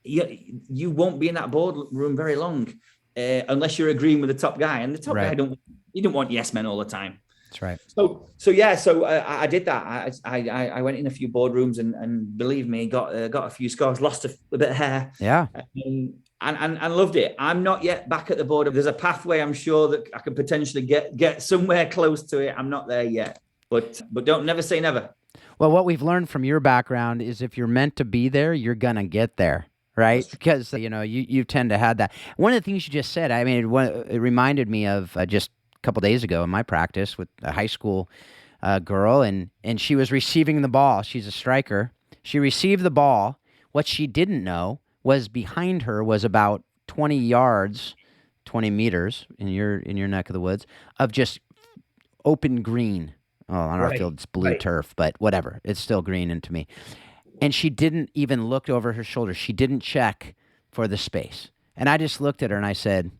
You won't be in that boardroom very long unless you're agreeing with the top guy. And the top guy, you don't want yes men all the time. That's right. So I did that. I went in a few boardrooms and believe me, got a few scores, lost a bit of hair. Yeah. And loved it. I'm not yet back at the border. There's a pathway I'm sure that I could potentially get somewhere close to it. I'm not there yet, but don't never say never. Well, what we've learned from your background is if you're meant to be there, you're gonna get there, right? Because you tend to have that. One of the things you just said, I mean, it reminded me of just a couple days ago in my practice with a high school girl, and she was receiving the ball. She's a striker. She received the ball. What she didn't know was behind her was about 20 yards, 20 meters in your neck of the woods of just open green. Oh, on our field, it's blue turf, but whatever. It's still green to me. And she didn't even look over her shoulder. She didn't check for the space. And I just looked at her and I said,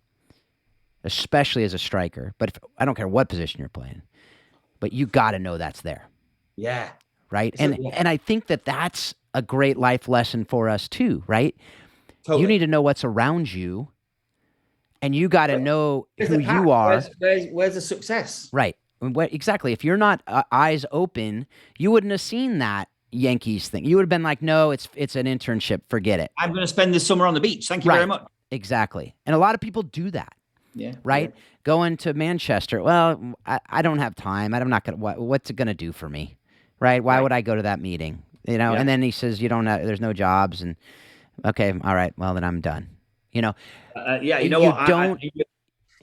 especially as a striker, but I don't care what position you're playing, but you got to know that's there. Yeah. Right? And I think that's a great life lesson for us too, right? Totally. You need to know what's around you, and you got to know who you are. Where's the success? Right. Exactly. If you're not eyes open, you wouldn't have seen that Yankees thing. You would have been like, no, it's an internship. Forget it. I'm going to spend this summer on the beach. Thank you very much. Exactly. And a lot of people do that. Yeah. Right? Yeah. Going to Manchester. Well, I don't have time. I'm not going to, what's it going to do for me? Right? Why would I go to that meeting? And then he says, there's no jobs. And okay, all right, well, then I'm done. What?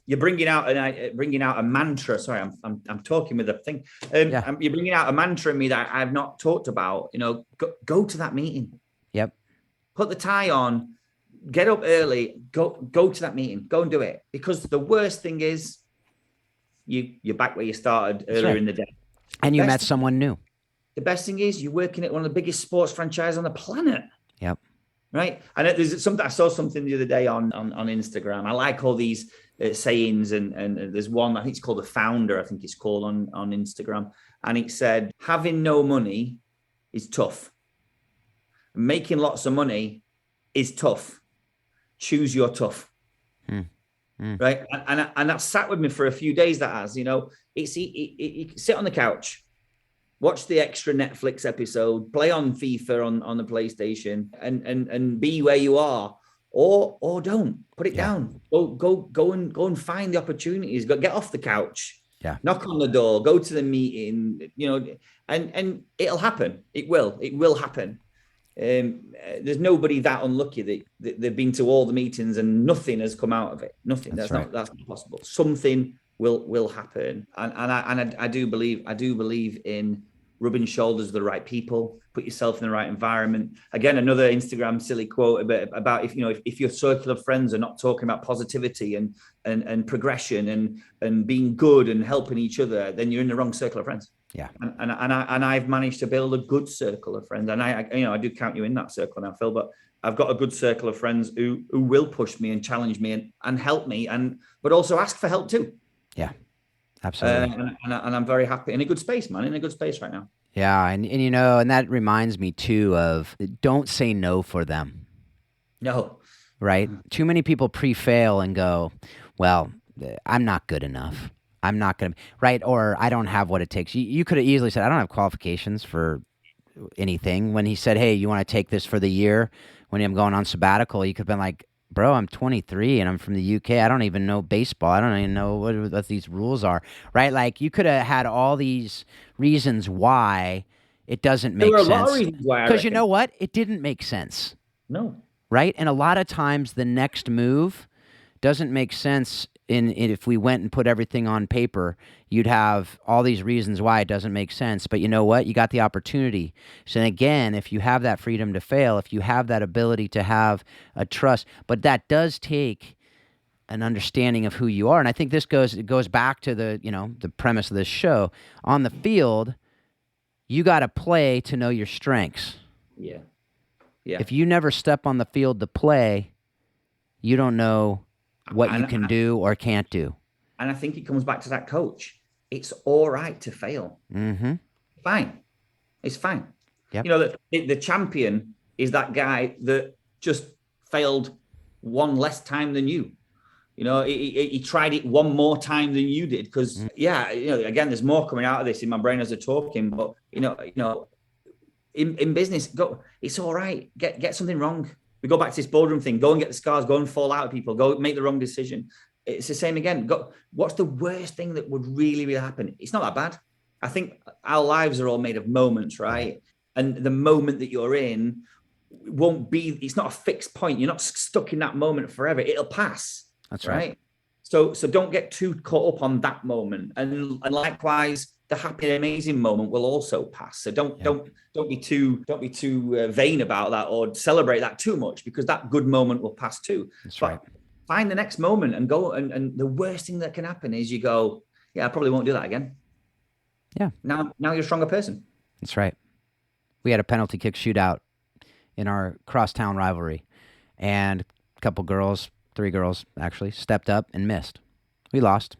You're bringing out a mantra. Sorry, I'm talking with a thing. You're bringing out a mantra in me that I've not talked about. Go to that meeting. Yep. Put the tie on. Get up early. Go to that meeting. Go and do it. Because the worst thing is, you're back where you started earlier in the day. And you met someone new. The best thing is you're working at one of the biggest sports franchises on the planet. Yep. Right. And there's something I saw something the other day on Instagram. I like all these sayings, and there's one, I think it's called The Founder, I think it's called on Instagram. And it said, having no money is tough. Making lots of money is tough. Choose your tough. Right. And that sat with me for a few days. That has, you sit on the couch, watch the extra Netflix episode, play on FIFA on the PlayStation, and be where you are, or don't put it down. Go and find the opportunities. Get off the couch. Yeah. Knock on the door. Go to the meeting. And it'll happen. It will happen. There's nobody that unlucky that they've been to all the meetings and nothing has come out of it. Nothing. That's not possible. Something will happen. And I do believe in rubbing shoulders with the right people, put yourself in the right environment. Again, another Instagram silly quote about if your circle of friends are not talking about positivity and progression and being good and helping each other, then you're in the wrong circle of friends. Yeah. And I've managed to build a good circle of friends. And I do count you in that circle now, Phil, but I've got a good circle of friends who will push me and challenge me and help me, but also ask for help too. Yeah. Absolutely. And I'm very happy, in a good space, man, in a good space right now. Yeah. And that reminds me too of don't say no for them. No. Right. Too many people pre-fail and go, well, I'm not good enough. I'm not going to, right? Or I don't have what it takes. You could have easily said, I don't have qualifications for anything. When he said, hey, you want to take this for the year when I'm going on sabbatical, you could have been like, bro, I'm 23 and I'm from the UK. I don't even know baseball. I don't even know what these rules are, right? Like you could have had all these reasons why it doesn't make sense. There were a lot of reasons why. Because you know what? It didn't make sense. No. Right? And a lot of times the next move doesn't make sense. If we went and put everything on paper, you'd have all these reasons why it doesn't make sense. But you know what? You got the opportunity. So again, if you have that freedom to fail, if you have that ability to have a trust, but that does take an understanding of who you are. And I think this goes back to the premise of this show. On the field, you got to play to know your strengths. Yeah. If you never step on the field to play, you don't know what you can do or can't do. And I think it comes back to that coach. It's all right to fail. Mm-hmm. Fine. It's fine. Yep. The champion is that guy that just failed one less time than you. He tried it one more time than you did because, again, there's more coming out of this in my brain as they're talking. But in business, it's all right. Get something wrong. We go back to this boardroom thing. Go and get the scars. Go and fall out with people. Go make the wrong decision. It's the same again. What's the worst thing that would really, really happen? It's not that bad. I think our lives are all made of moments, right? And the moment that you're in it's not a fixed point. You're not stuck in that moment forever. It'll pass. That's right. So don't get too caught up on that moment. And likewise, the happy and amazing moment will also pass. So don't be too vain about that or celebrate that too much, because that good moment will pass too. That's right. Find the next moment and go. And the worst thing that can happen is you go, I probably won't do that again. Yeah. Now you're a stronger person. That's right. We had a penalty kick shootout in our crosstown rivalry, and a couple girls, 3 girls actually, stepped up and missed. We lost.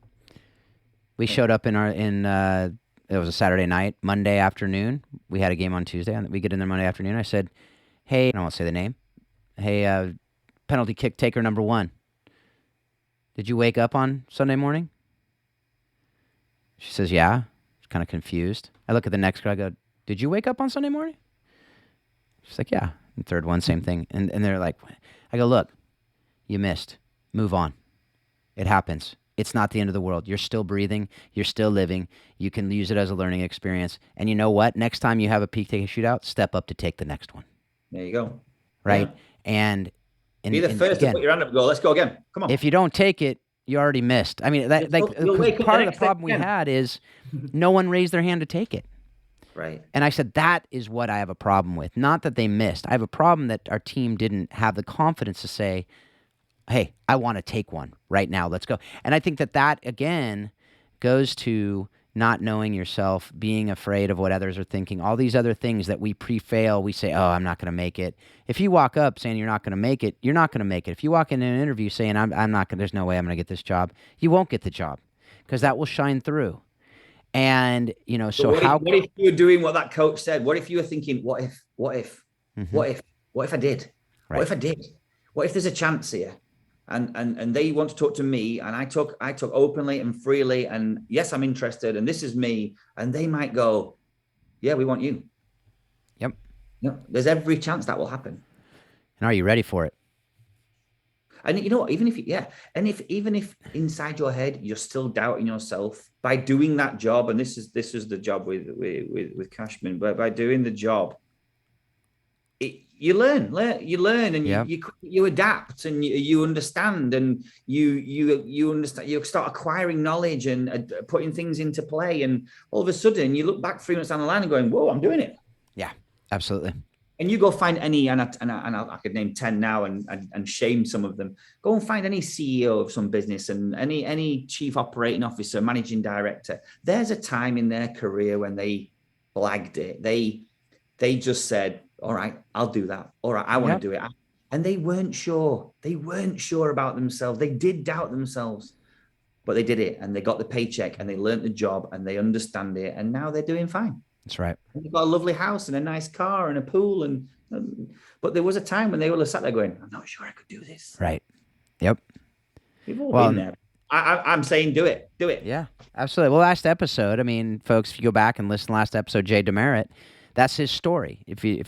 We showed up it was a Saturday night. Monday afternoon, we had a game on Tuesday, and we get in there Monday afternoon. I said, hey, I won't say the name. Hey, penalty kick taker number 1. Did you wake up on Sunday morning? She says, yeah. Kind of confused. I look at the next girl. I go, did you wake up on Sunday morning? She's like, yeah. And third one, same thing. And they're like, I go, look, you missed. Move on. It happens. It's not the end of the world. You're still breathing. You're still living. You can use it as a learning experience. And you know what? Next time you have a PK shootout, step up to take the next one. There you go. Right? Yeah. And be the first to put your hand up and go, let's go again. Come on. If you don't take it, you already missed. I mean, part of the problem we had is no one raised their hand to take it. Right. And I said, that is what I have a problem with. Not that they missed. I have a problem that our team didn't have the confidence to say, hey, I want to take one right now. Let's go. And I think that again, goes to not knowing yourself, being afraid of what others are thinking, all these other things that we pre-fail. We say, oh, I'm not going to make it. If you walk up saying you're not going to make it, you're not going to make it. If you walk into an interview saying, I'm not going to, there's no way I'm going to get this job, you won't get the job, because that will shine through. And, so what if you were doing what that coach said? What if you were thinking, what if I did? Right. What if I did? What if there's a chance here? And they want to talk to me, and I talk openly and freely, and yes, I'm interested, and this is me. And they might go, yeah, we want you. Yep. There's every chance that will happen. And are you ready for it? And you know what, even if inside your head you're still doubting yourself, by doing that job, and this is the job with Cashman, but by doing the job, you learn, and you adapt, and you understand, and you understand. You start acquiring knowledge and putting things into play, and all of a sudden you look back 3 months down the line and going, "Whoa, I'm doing it." Yeah, absolutely. And you go find any, and I could name 10 now and shame some of them. Go and find any CEO of some business and any chief operating officer, managing director. There's a time in their career when they blagged it. They just said, all right, I'll do that. All right, I want to do it. And they weren't sure. They weren't sure about themselves. They did doubt themselves, but they did it, and they got the paycheck, and they learned the job, and they understand it, and now they're doing fine. That's right. And they've got a lovely house and a nice car and a pool, but there was a time when they all sat there going, I'm not sure I could do this. Right. Yep. We've all been there. I'm saying do it. Yeah, absolutely. Well, last episode, I mean, folks, if you go back and listen to last episode, Jay Demerit, that's his story. If you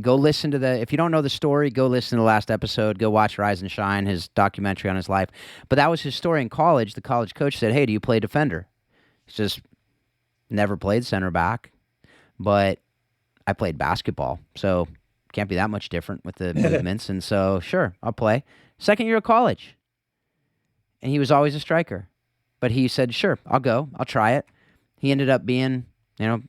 go listen to if you don't know the story, go listen to the last episode. Go watch Rise and Shine, his documentary on his life. But that was his story in college. The college coach said, hey, do you play defender? He just never played center back. But I played basketball, so can't be that much different with the movements. And so, sure, I'll play. Second year of college. And he was always a striker. But he said, sure, I'll go. I'll try it. He ended up being,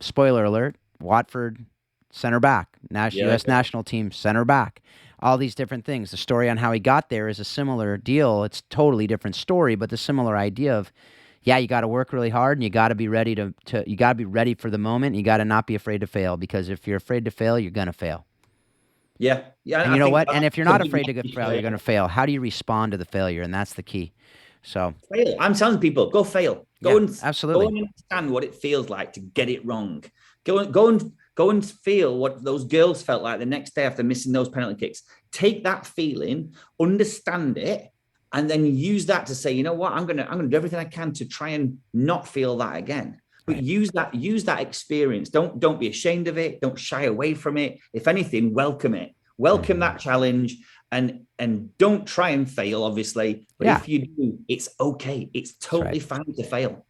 spoiler alert, Watford center back, U.S. national team center back, all these different things. The story on how he got there is a similar deal. It's a totally different story, but the similar idea of, you got to work really hard, and you got to be ready you got to be ready for the moment. You got to not be afraid to fail, because if you're afraid to fail, you're going to fail. Yeah. And you know what? And if you're not afraid to fail, you're going to fail. How do you respond to the failure? And that's the key. So fail. I'm telling people, go fail. Absolutely. Go and understand what it feels like to get it wrong. Go and feel what those girls felt like the next day after missing those penalty kicks. Take that feeling, understand it, and then use that to say, you know what, I'm gonna do everything I can to try and not feel that again. But use that experience. Don't be ashamed of it. Don't shy away from it. If anything, welcome it. Welcome that challenge, and don't try and fail, obviously. But if you do, it's okay. It's totally fine to fail.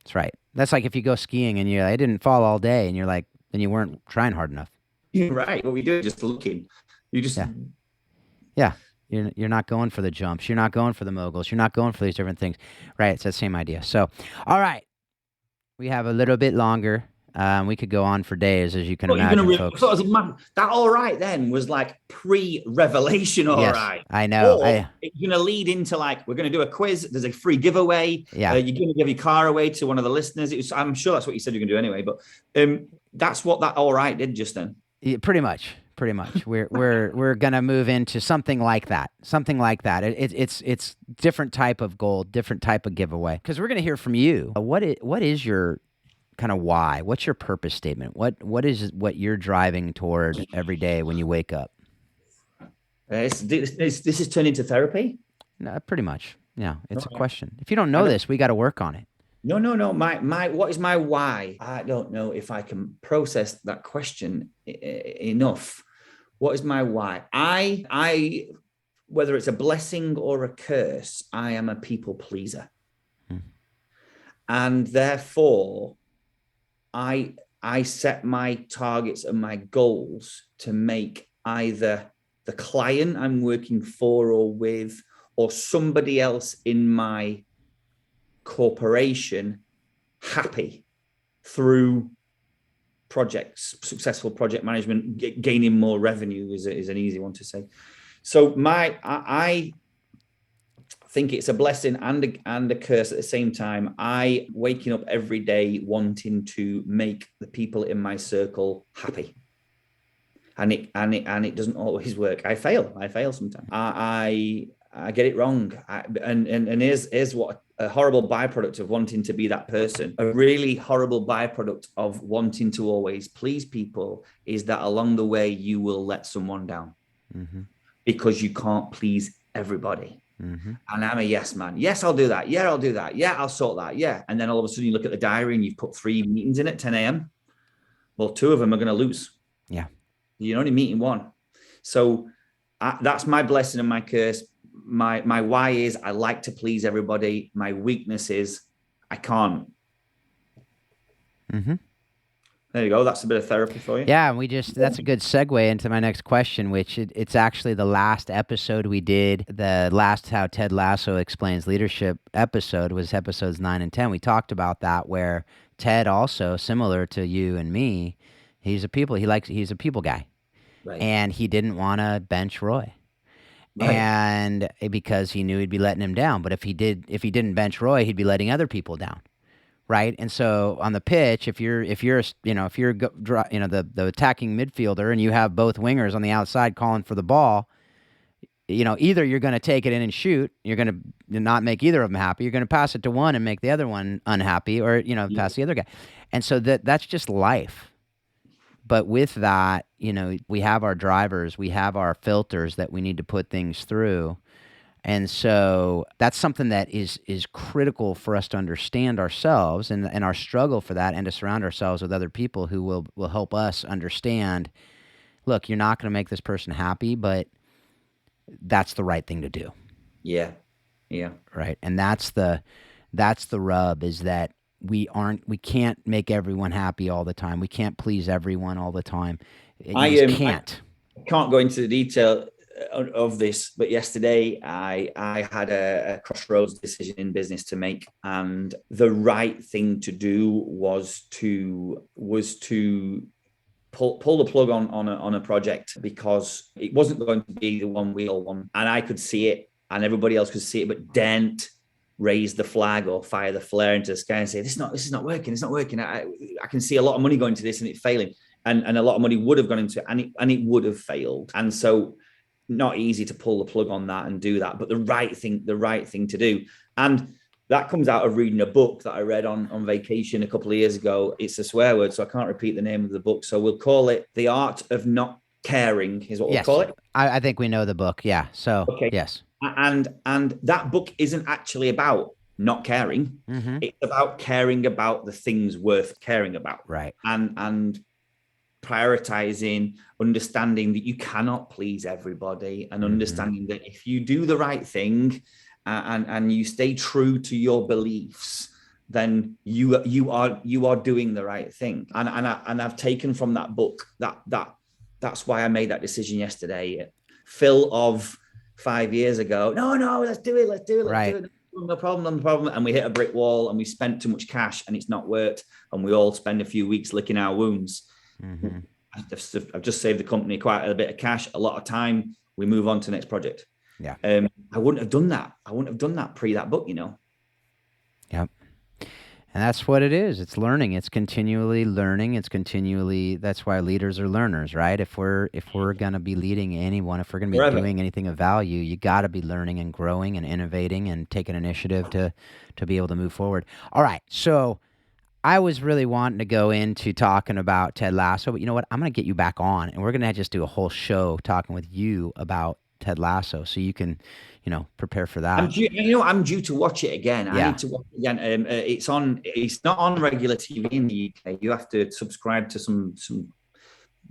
That's right. That's like if you go skiing and I didn't fall all day, and you're like, then you weren't trying hard enough. You're right. What we do is just looking. You just You're not going for the jumps. You're not going for the moguls. You're not going for these different things, right? It's that same idea. So, all right, we have a little bit longer. We could go on for days, as you can imagine, folks. That all right then was like pre-revelation. All right, I know. It's going to lead into like, we're going to do a quiz. There's a free giveaway. Yeah, you're going to give your car away to one of the listeners. I'm sure that's what you said you're going to do anyway. But that's what that all right did just then. Yeah, pretty much. We're gonna move into something like that. It's different type of goal, different type of giveaway. Because we're gonna hear from you. What is your kind of why? What's your purpose statement? What is what you're driving toward every day when you wake up? This is turned into therapy. No, pretty much. Yeah, it's a question. If you don't know this, we got to work on it. No. My what is my why? I don't know if I can process that question enough. What is my why? I whether it's a blessing or a curse, I am a people pleaser. And therefore I set my targets and my goals to make either the client I'm working for or with, or somebody else in my corporation happy through projects, successful project management, gaining more revenue is an easy one to say. So I think it's a blessing and a curse at the same time. I waking up every day wanting to make the people in my circle happy. And it doesn't always work. I fail sometimes. I get it wrong. And here's what a horrible byproduct of wanting to be that person. A really horrible byproduct of wanting to always please people is that along the way you will let someone down because you can't please everybody. And I'm a yes man. Yes, I'll do that. Yeah, I'll do that. Yeah, I'll sort that. Yeah. And then all of a sudden you look at the diary and you've put 3 meetings in at 10 a.m. Well, 2 of them are going to lose. Yeah. You're only meeting 1. So that's my blessing and my curse. My why is I like to please everybody. My weakness is I can't. There you go. That's a bit of therapy for you. Yeah, and that's a good segue into my next question, which it's actually the last episode we did. The last How Ted Lasso Explains Leadership episode was episodes 9 and 10. We talked about that, where Ted also, similar to you and me, he's a people guy. Right. And he didn't want to bench Roy. Right. And because he knew he'd be letting him down. But if he didn't bench Roy, he'd be letting other people down. Right. And so on the pitch, if you're the attacking midfielder and you have both wingers on the outside calling for the ball, either you're going to take it in and shoot, you're going to not make either of them happy. You're going to pass it to one and make the other one unhappy, or, pass the other guy. And so that's just life. But with that, we have our drivers, we have our filters that we need to put things through. And so that's something that is critical for us to understand ourselves and our struggle for that, and to surround ourselves with other people who will help us understand, look, you're not going to make this person happy, but that's the right thing to do. Yeah. Yeah. Right. And that's the rub, is that we can't make everyone happy all the time. We can't please everyone all the time. I can't go into the detail of this, but yesterday I had a crossroads decision in business to make, and the right thing to do was to pull the plug on a project, because it wasn't going to be the one we all want, and I could see it and everybody else could see it, but daren't raise the flag or fire the flare into the sky and say, this is not working. It's not working. I can see a lot of money going to this and it failing, and a lot of money would have gone into it, and it would have failed. And so not easy to pull the plug on that and do that, but the right thing to do. And that comes out of reading a book that I read on vacation a couple of years ago. It's a swear word, so I can't repeat the name of the book. So we'll call it The Art of Not caring is what we'll Yes. call it. I think we know the book. Yeah. So, Okay. yes. And that book isn't actually about not caring. Mm-hmm. It's about caring about the things worth caring about. Right. And prioritizing, understanding that you cannot please everybody, and understanding that if you do the right thing and you stay true to your beliefs, then you are doing the right thing. And I've taken from that book that's why I made that decision yesterday. Phil of 5 years ago, no, let's do it, let's do it. No problem. And we hit a brick wall and we spent too much cash and it's not worked. And we all spend a few weeks licking our wounds. Mm-hmm. I've just saved the company quite a bit of cash, a lot of time. We move on to the next project. Yeah. I wouldn't have done that. Pre that book, Yep. And that's what it is. It's learning. It's continually learning. That's why leaders are learners, right? If we're going to be leading anyone, if we're going to be doing anything of value, you got to be learning and growing and innovating and taking initiative to be able to move forward. All right. So I was really wanting to go into talking about Ted Lasso, but you know what? I'm going to get you back on and we're going to just do a whole show talking with you about Ted Lasso so you can, prepare for that. I'm due to watch it again. Yeah. I need to watch it again. It's not on regular TV in the UK. You have to subscribe to some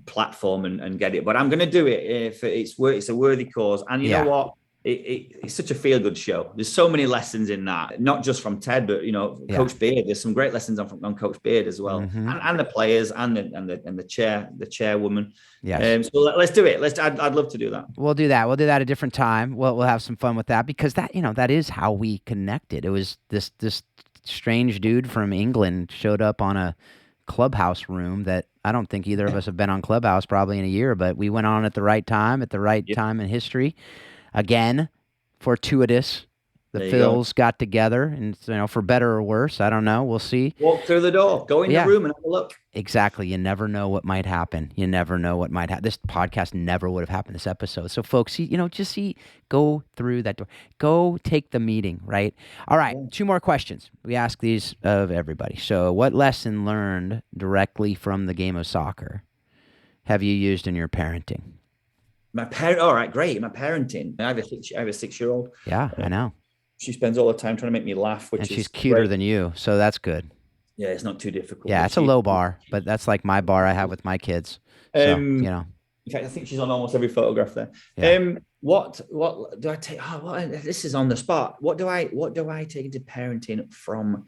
platform and get it. But I'm going to do it if it's a worthy cause. And you know what? It's such a feel-good show. There's so many lessons in that, not just from Ted, but Coach Beard. There's some great lessons on Coach Beard as well, and the players and the chairwoman. Yeah. So let's do it. I'd love to do that. We'll do that. We'll do that a different time. We'll have some fun with that because that is how we connected. It was this strange dude from England showed up on a Clubhouse room that I don't think either of us have been on Clubhouse probably in a year, but we went on at the right time in history. Again, fortuitous. The Phils got together, and for better or worse, I don't know. We'll see. Walk through the door, go in the room, and have a look. Exactly. You never know what might happen. This podcast never would have happened. This episode. So, folks, go through that door. Go take the meeting. Right. All right. 2 more questions. We ask these of everybody. So, what lesson learned directly from the game of soccer have you used in your parenting? My parent. All right, great. My parenting. I have a 6-year-old. Yeah, I know. She spends all the time trying to make me laugh, and she's cuter than you, so that's good. Yeah, it's not too difficult. Yeah, it's a low bar, but that's like my bar I have with my kids. So, In fact, I think she's on almost every photograph there. Yeah. What do I take? This is on the spot. What do I take into parenting from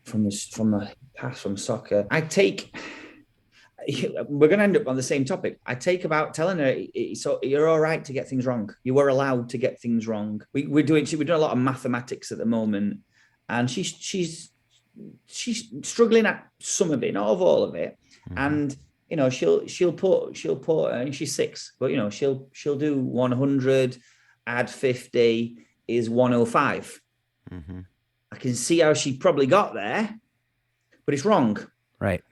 the past, from soccer? We're going to end up on the same topic. I take about telling her, so you're all right to get things wrong. You were allowed to get things wrong. We're doing a lot of mathematics at the moment, and she's struggling at some of it, not of all of it. Mm-hmm. And she'll put, and she's 6, but she'll do 100, add 50 is 105. Mm-hmm. I can see how she probably got there, but it's wrong. Right.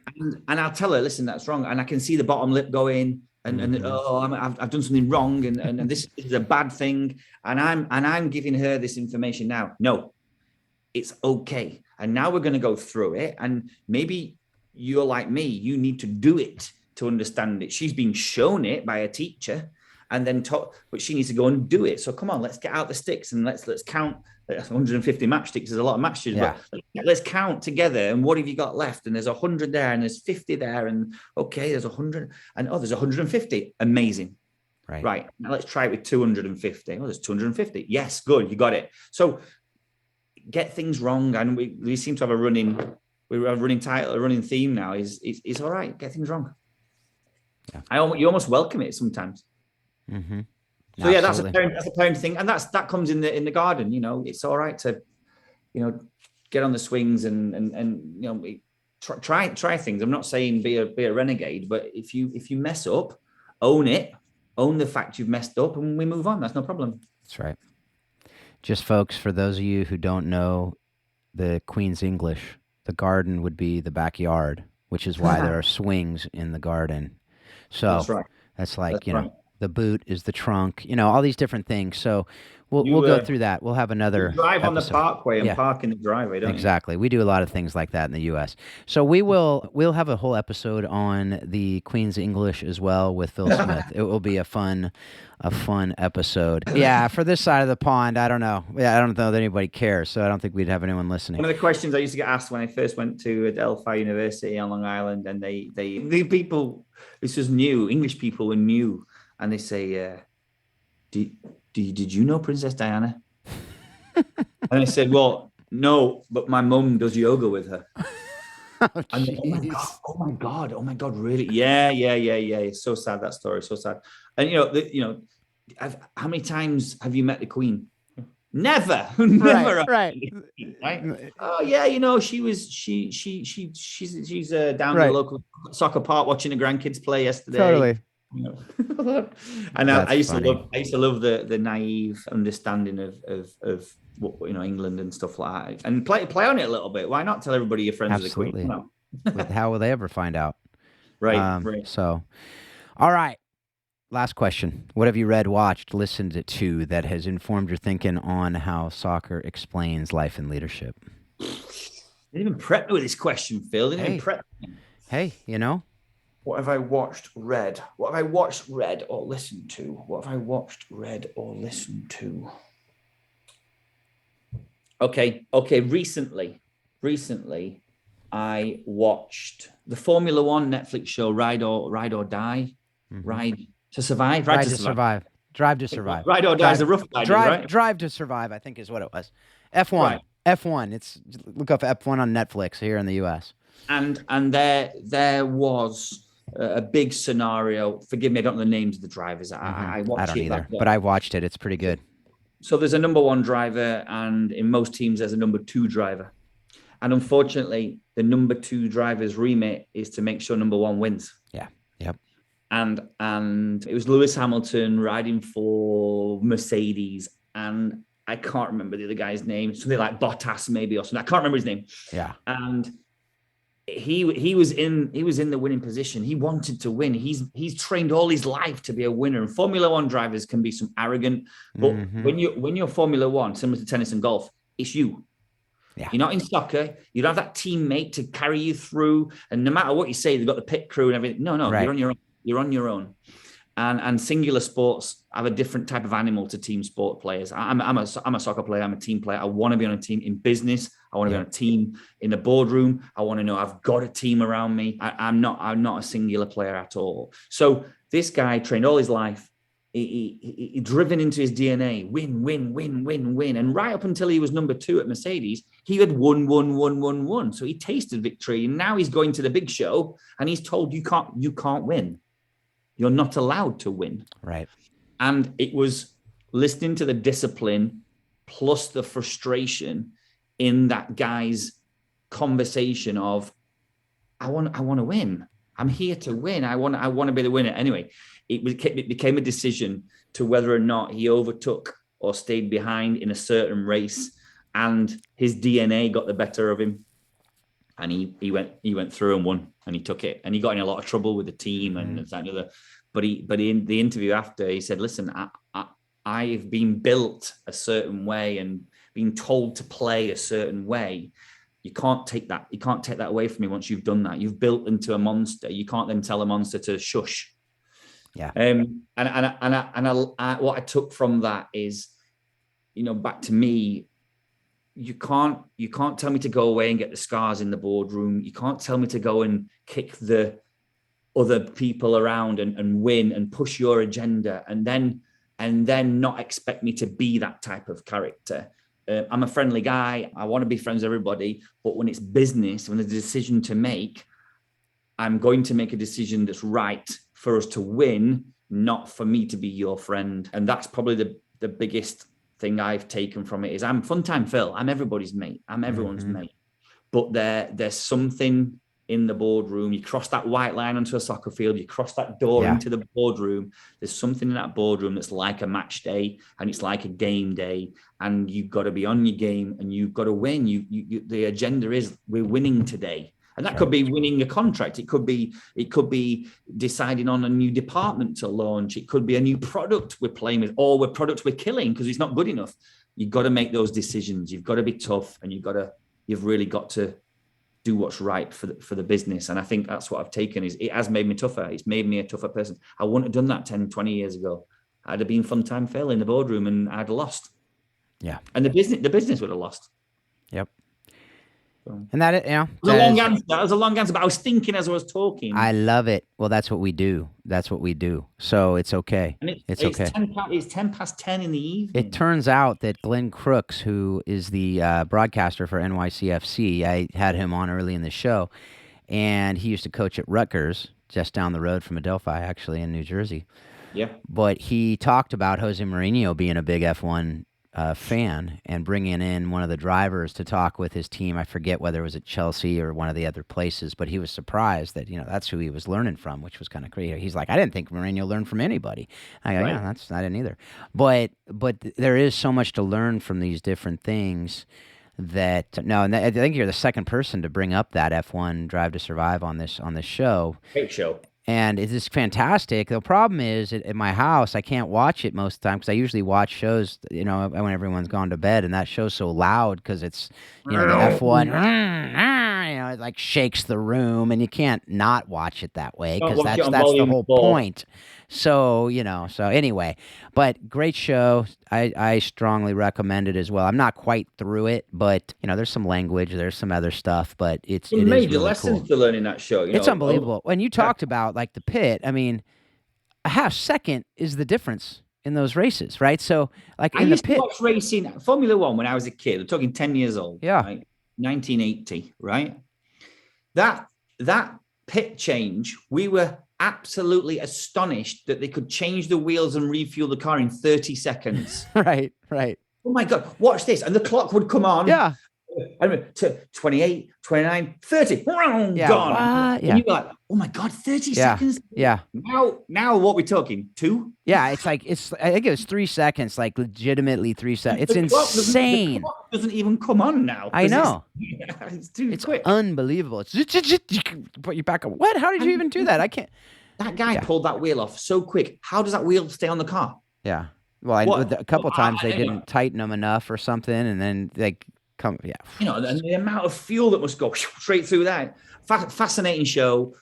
And I'll tell her, listen, that's wrong. And I can see the bottom lip going and I've done something wrong. And this is a bad thing. And I'm giving her this information now. No, it's okay. And now we're going to go through it. And maybe you're like me, you need to do it to understand it. She's been shown it by a teacher and then taught, but she needs to go and do it. So come on, let's get out the sticks and let's count. 150 matchsticks is a lot of matches, but let's count together. And what have you got left? And there's 100 there, and there's 50 there, and okay, there's 100, and there's 150. Amazing, right? Now let's try it with 250. Oh, there's 250. Yes, good, you got it. So get things wrong, and we seem to have a running title, a running theme now. Is all right? Get things wrong. Yeah. You almost welcome it sometimes. Mm-hmm. So absolutely. That's a parent thing, and that comes in the garden. It's all right to, get on the swings and try things. I'm not saying be a renegade, but if you mess up, own it, own the fact you've messed up, and we move on. That's no problem. That's right. Just folks, for those of you who don't know the Queen's English, the garden would be the backyard, which is why there are swings in the garden. So that's like The boot is the trunk. All these different things. So we'll You go through that. We'll have another you drive on the episode. parkway and Yeah. park in the driveway, don't you? Exactly. We do a lot of things like that in the U.S. So we'll have a whole episode on the Queen's English as well with Phil Smith. It will be a fun episode. Yeah, for this side of the pond, I don't know. Yeah, I don't know that anybody cares, so I don't think we'd have anyone listening. One of the questions I used to get asked when I first went to Adelphi University on Long Island, and the people, this was new, English people were new, and they say, did you know Princess Diana? And I said, well, no, but my mum does yoga with her. And oh my God, really? Yeah. It's so sad, that story, so sad. And how many times have you met the Queen? Never. Right. Oh yeah, she's down at the local soccer park watching the grandkids play yesterday. Totally. And I used to love the naive understanding of what, England and stuff like that, and play on it a little bit. Why not tell everybody you're friends with the Queen? No. How will they ever find out? Right. So, all right. Last question. What have you read, watched, listened to that has informed your thinking on how soccer explains life and leadership? Didn't even prep me with this question, Phil. Didn't even prep me. Hey, What have I watched, read? What have I watched, read, or listened to? What have I watched, read, or listened to? Okay. Recently, I watched the Formula One Netflix show, Ride or Die. Mm-hmm. Ride to Survive. Drive to Survive. Ride or Die is a rough idea, right? Drive to Survive, I think is what it was. F1. Right. F1. Look up F1 on Netflix here in the US. And there was a big scenario. Forgive me, I don't know the names of the drivers. I watched I don't either, but I watched it. It's pretty good. So there's a number one driver, and in most teams there's a number two driver. And unfortunately, the number two driver's remit is to make sure number one wins. Yeah. Yep. And it was Lewis Hamilton riding for Mercedes, and I can't remember the other guy's name. Something like Bottas maybe, or something. I can't remember his name. Yeah. And he was in the winning position. He wanted to win. He's trained all his life to be a winner. And Formula One drivers can be some arrogant, but when you're Formula One, similar to tennis and golf, it's you. Yeah. You're not in soccer. You don't have that teammate to carry you through. And no matter what you say, they've got the pit crew and everything. No, right. You're on your own. You're on your own. And singular sports have a different type of animal to team sport players. I'm a soccer player. I'm a team player. I want to be on a team in business. I want to be on a team in the boardroom. I want to know I've got a team around me. I'm not a singular player at all. So this guy trained all his life. He driven into his DNA, win. And right up until he was number two at Mercedes, he had won. So he tasted victory. And now he's going to the big show and he's told you can't win. You're not allowed to win. Right. And it was listening to the discipline plus the frustration in that guy's conversation of, I want to win. I'm here to win. I want to be the winner. Anyway, it became a decision to whether or not he overtook or stayed behind in a certain race, and his DNA got the better of him. And he went through and won, and he took it, and he got in a lot of trouble with the team and that and other. But in the interview after, he said, "Listen, I've been built a certain way and been told to play a certain way. You can't take that. You can't take that away from me once you've done that. You've built into a monster. You can't then tell a monster to shush." Yeah. And what I took from that is, back to me. You can't tell me to go away and get the scars in the boardroom. You can't tell me to go and kick the other people around and win and push your agenda and then not expect me to be that type of character. I'm a friendly guy. I want to be friends with everybody. But when it's business, when there's a decision to make, I'm going to make a decision that's right for us to win, not for me to be your friend. And that's probably the biggest thing I've taken from it is I'm Funtime Phil. I'm everybody's mate. I'm everyone's mate. But there's something in the boardroom. You cross that white line onto a soccer field. You cross that door into the boardroom. There's something in that boardroom that's like a match day, and it's like a game day. And you've got to be on your game, and you've got to win. The agenda is we're winning today, And that could be winning a contract. It could be deciding on a new department to launch. It could be a new product we're playing with, or a product we're killing because it's not good enough. You've got to make those decisions. You've got to be tough, and you've really got to do what's right for the business. And I think that's what I've taken. Is it has made me tougher. It's made me a tougher person. I wouldn't have done that 10, 20 years ago. I'd have been fun time Phil in the boardroom, and I'd have lost. Yeah. And the business would have lost. Yep. And that, that was a long answer, but I was thinking as I was talking. I love it. Well, that's what we do. So it's okay. And it's okay. It's 10 past 10 in the evening. It turns out that Glenn Crooks, who is the broadcaster for NYCFC, I had him on early in the show, and he used to coach at Rutgers, just down the road from Adelphi, actually, in New Jersey. Yeah. But he talked about Jose Mourinho being a big F1 fan and bringing in one of the drivers to talk with his team. I forget whether it was at Chelsea or one of the other places, but he was surprised that, that's who he was learning from, which was kind of crazy. He's like, I didn't think Mourinho learned from anybody. I go, yeah, I didn't either. But there is so much to learn from these different things that, and I think you're the second person to bring up that F1 Drive to Survive on this show. Great show. And it is fantastic. The problem is, at my house, I can't watch it most of the time because I usually watch shows, when everyone's gone to bed, and that show's so loud because it's, the F1, it like shakes the room, and you can't not watch it that way because that's the whole point. So, so anyway, but great show. I strongly recommend it as well. I'm not quite through it, but, there's some language, there's some other stuff, but it's major really lessons cool to learn in that show. It's unbelievable. When you talked about like the pit, I mean, a half second is the difference in those races, right? So like I used to watch racing, Formula One, when I was a kid. I'm talking 10 years old. Yeah. Right? 1980, right? That pit change, we were absolutely astonished that they could change the wheels and refuel the car in 30 seconds. Right. Oh my God, watch this. And the clock would come on. Yeah. To 28, 29, 30, gone. Yeah. And you were like, oh my God, 30 seconds? Yeah. Now what we're talking? 2? Yeah, I think it was 3 seconds, like legitimately 3 seconds. It's insane. The clock doesn't even come on now. I know. It's too quick. Unbelievable. It's put you back up. What? How did you even do that? I can't. That guy pulled that wheel off so quick. How does that wheel stay on the car? Yeah. Well, a couple of times they didn't tighten them enough or something, and then they come. Yeah. And the amount of fuel that must go straight through that. Fascinating show,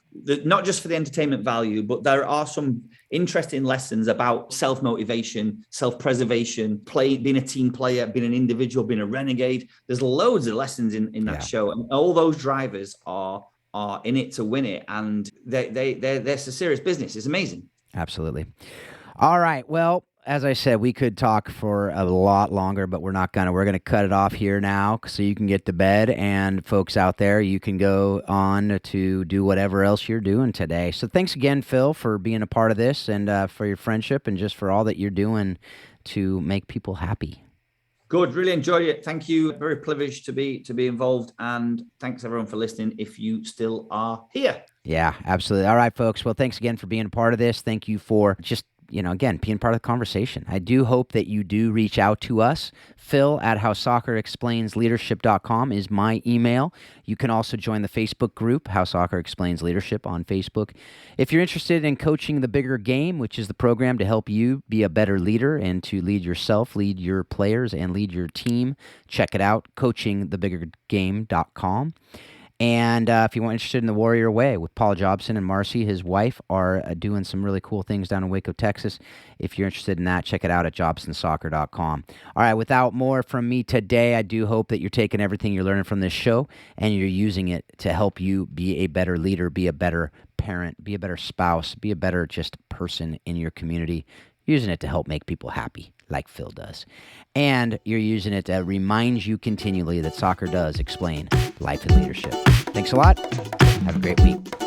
not just for the entertainment value, but there are some interesting lessons about self-motivation, self-preservation, being a team player, being an individual, being a renegade. There's loads of lessons in that show, and all those drivers are in it to win it, and they're a serious business. It's amazing. Absolutely. All right. Well, as I said, we could talk for a lot longer, but we're not gonna. We're gonna cut it off here now, so you can get to bed, and folks out there, you can go on to do whatever else you're doing today. So thanks again, Phil, for being a part of this, and for your friendship, and just for all that you're doing to make people happy. Good, really enjoyed it. Thank you. Very privileged to be involved, and thanks everyone for listening. If you still are here. Yeah, absolutely. All right, folks. Well, thanks again for being a part of this. Thank you for just again, being part of the conversation. I do hope that you do reach out to us. Phil at HowSoccerExplainsLeadership.com is my email. You can also join the Facebook group, How Soccer Explains Leadership, on Facebook. If you're interested in coaching the bigger game, which is the program to help you be a better leader and to lead yourself, lead your players, and lead your team, check it out, coachingthebiggergame.com. And if you're interested in the Warrior Way with Paul Jobson and Marcy, his wife, are doing some really cool things down in Waco, Texas. If you're interested in that, check it out at jobsonsoccer.com. All right, without more from me today, I do hope that you're taking everything you're learning from this show and you're using it to help you be a better leader, be a better parent, be a better spouse, be a better just person in your community, using it to help make people happy, like Phil does. And you're using it to remind you continually that soccer does explain life and leadership. Thanks a lot. Have a great week.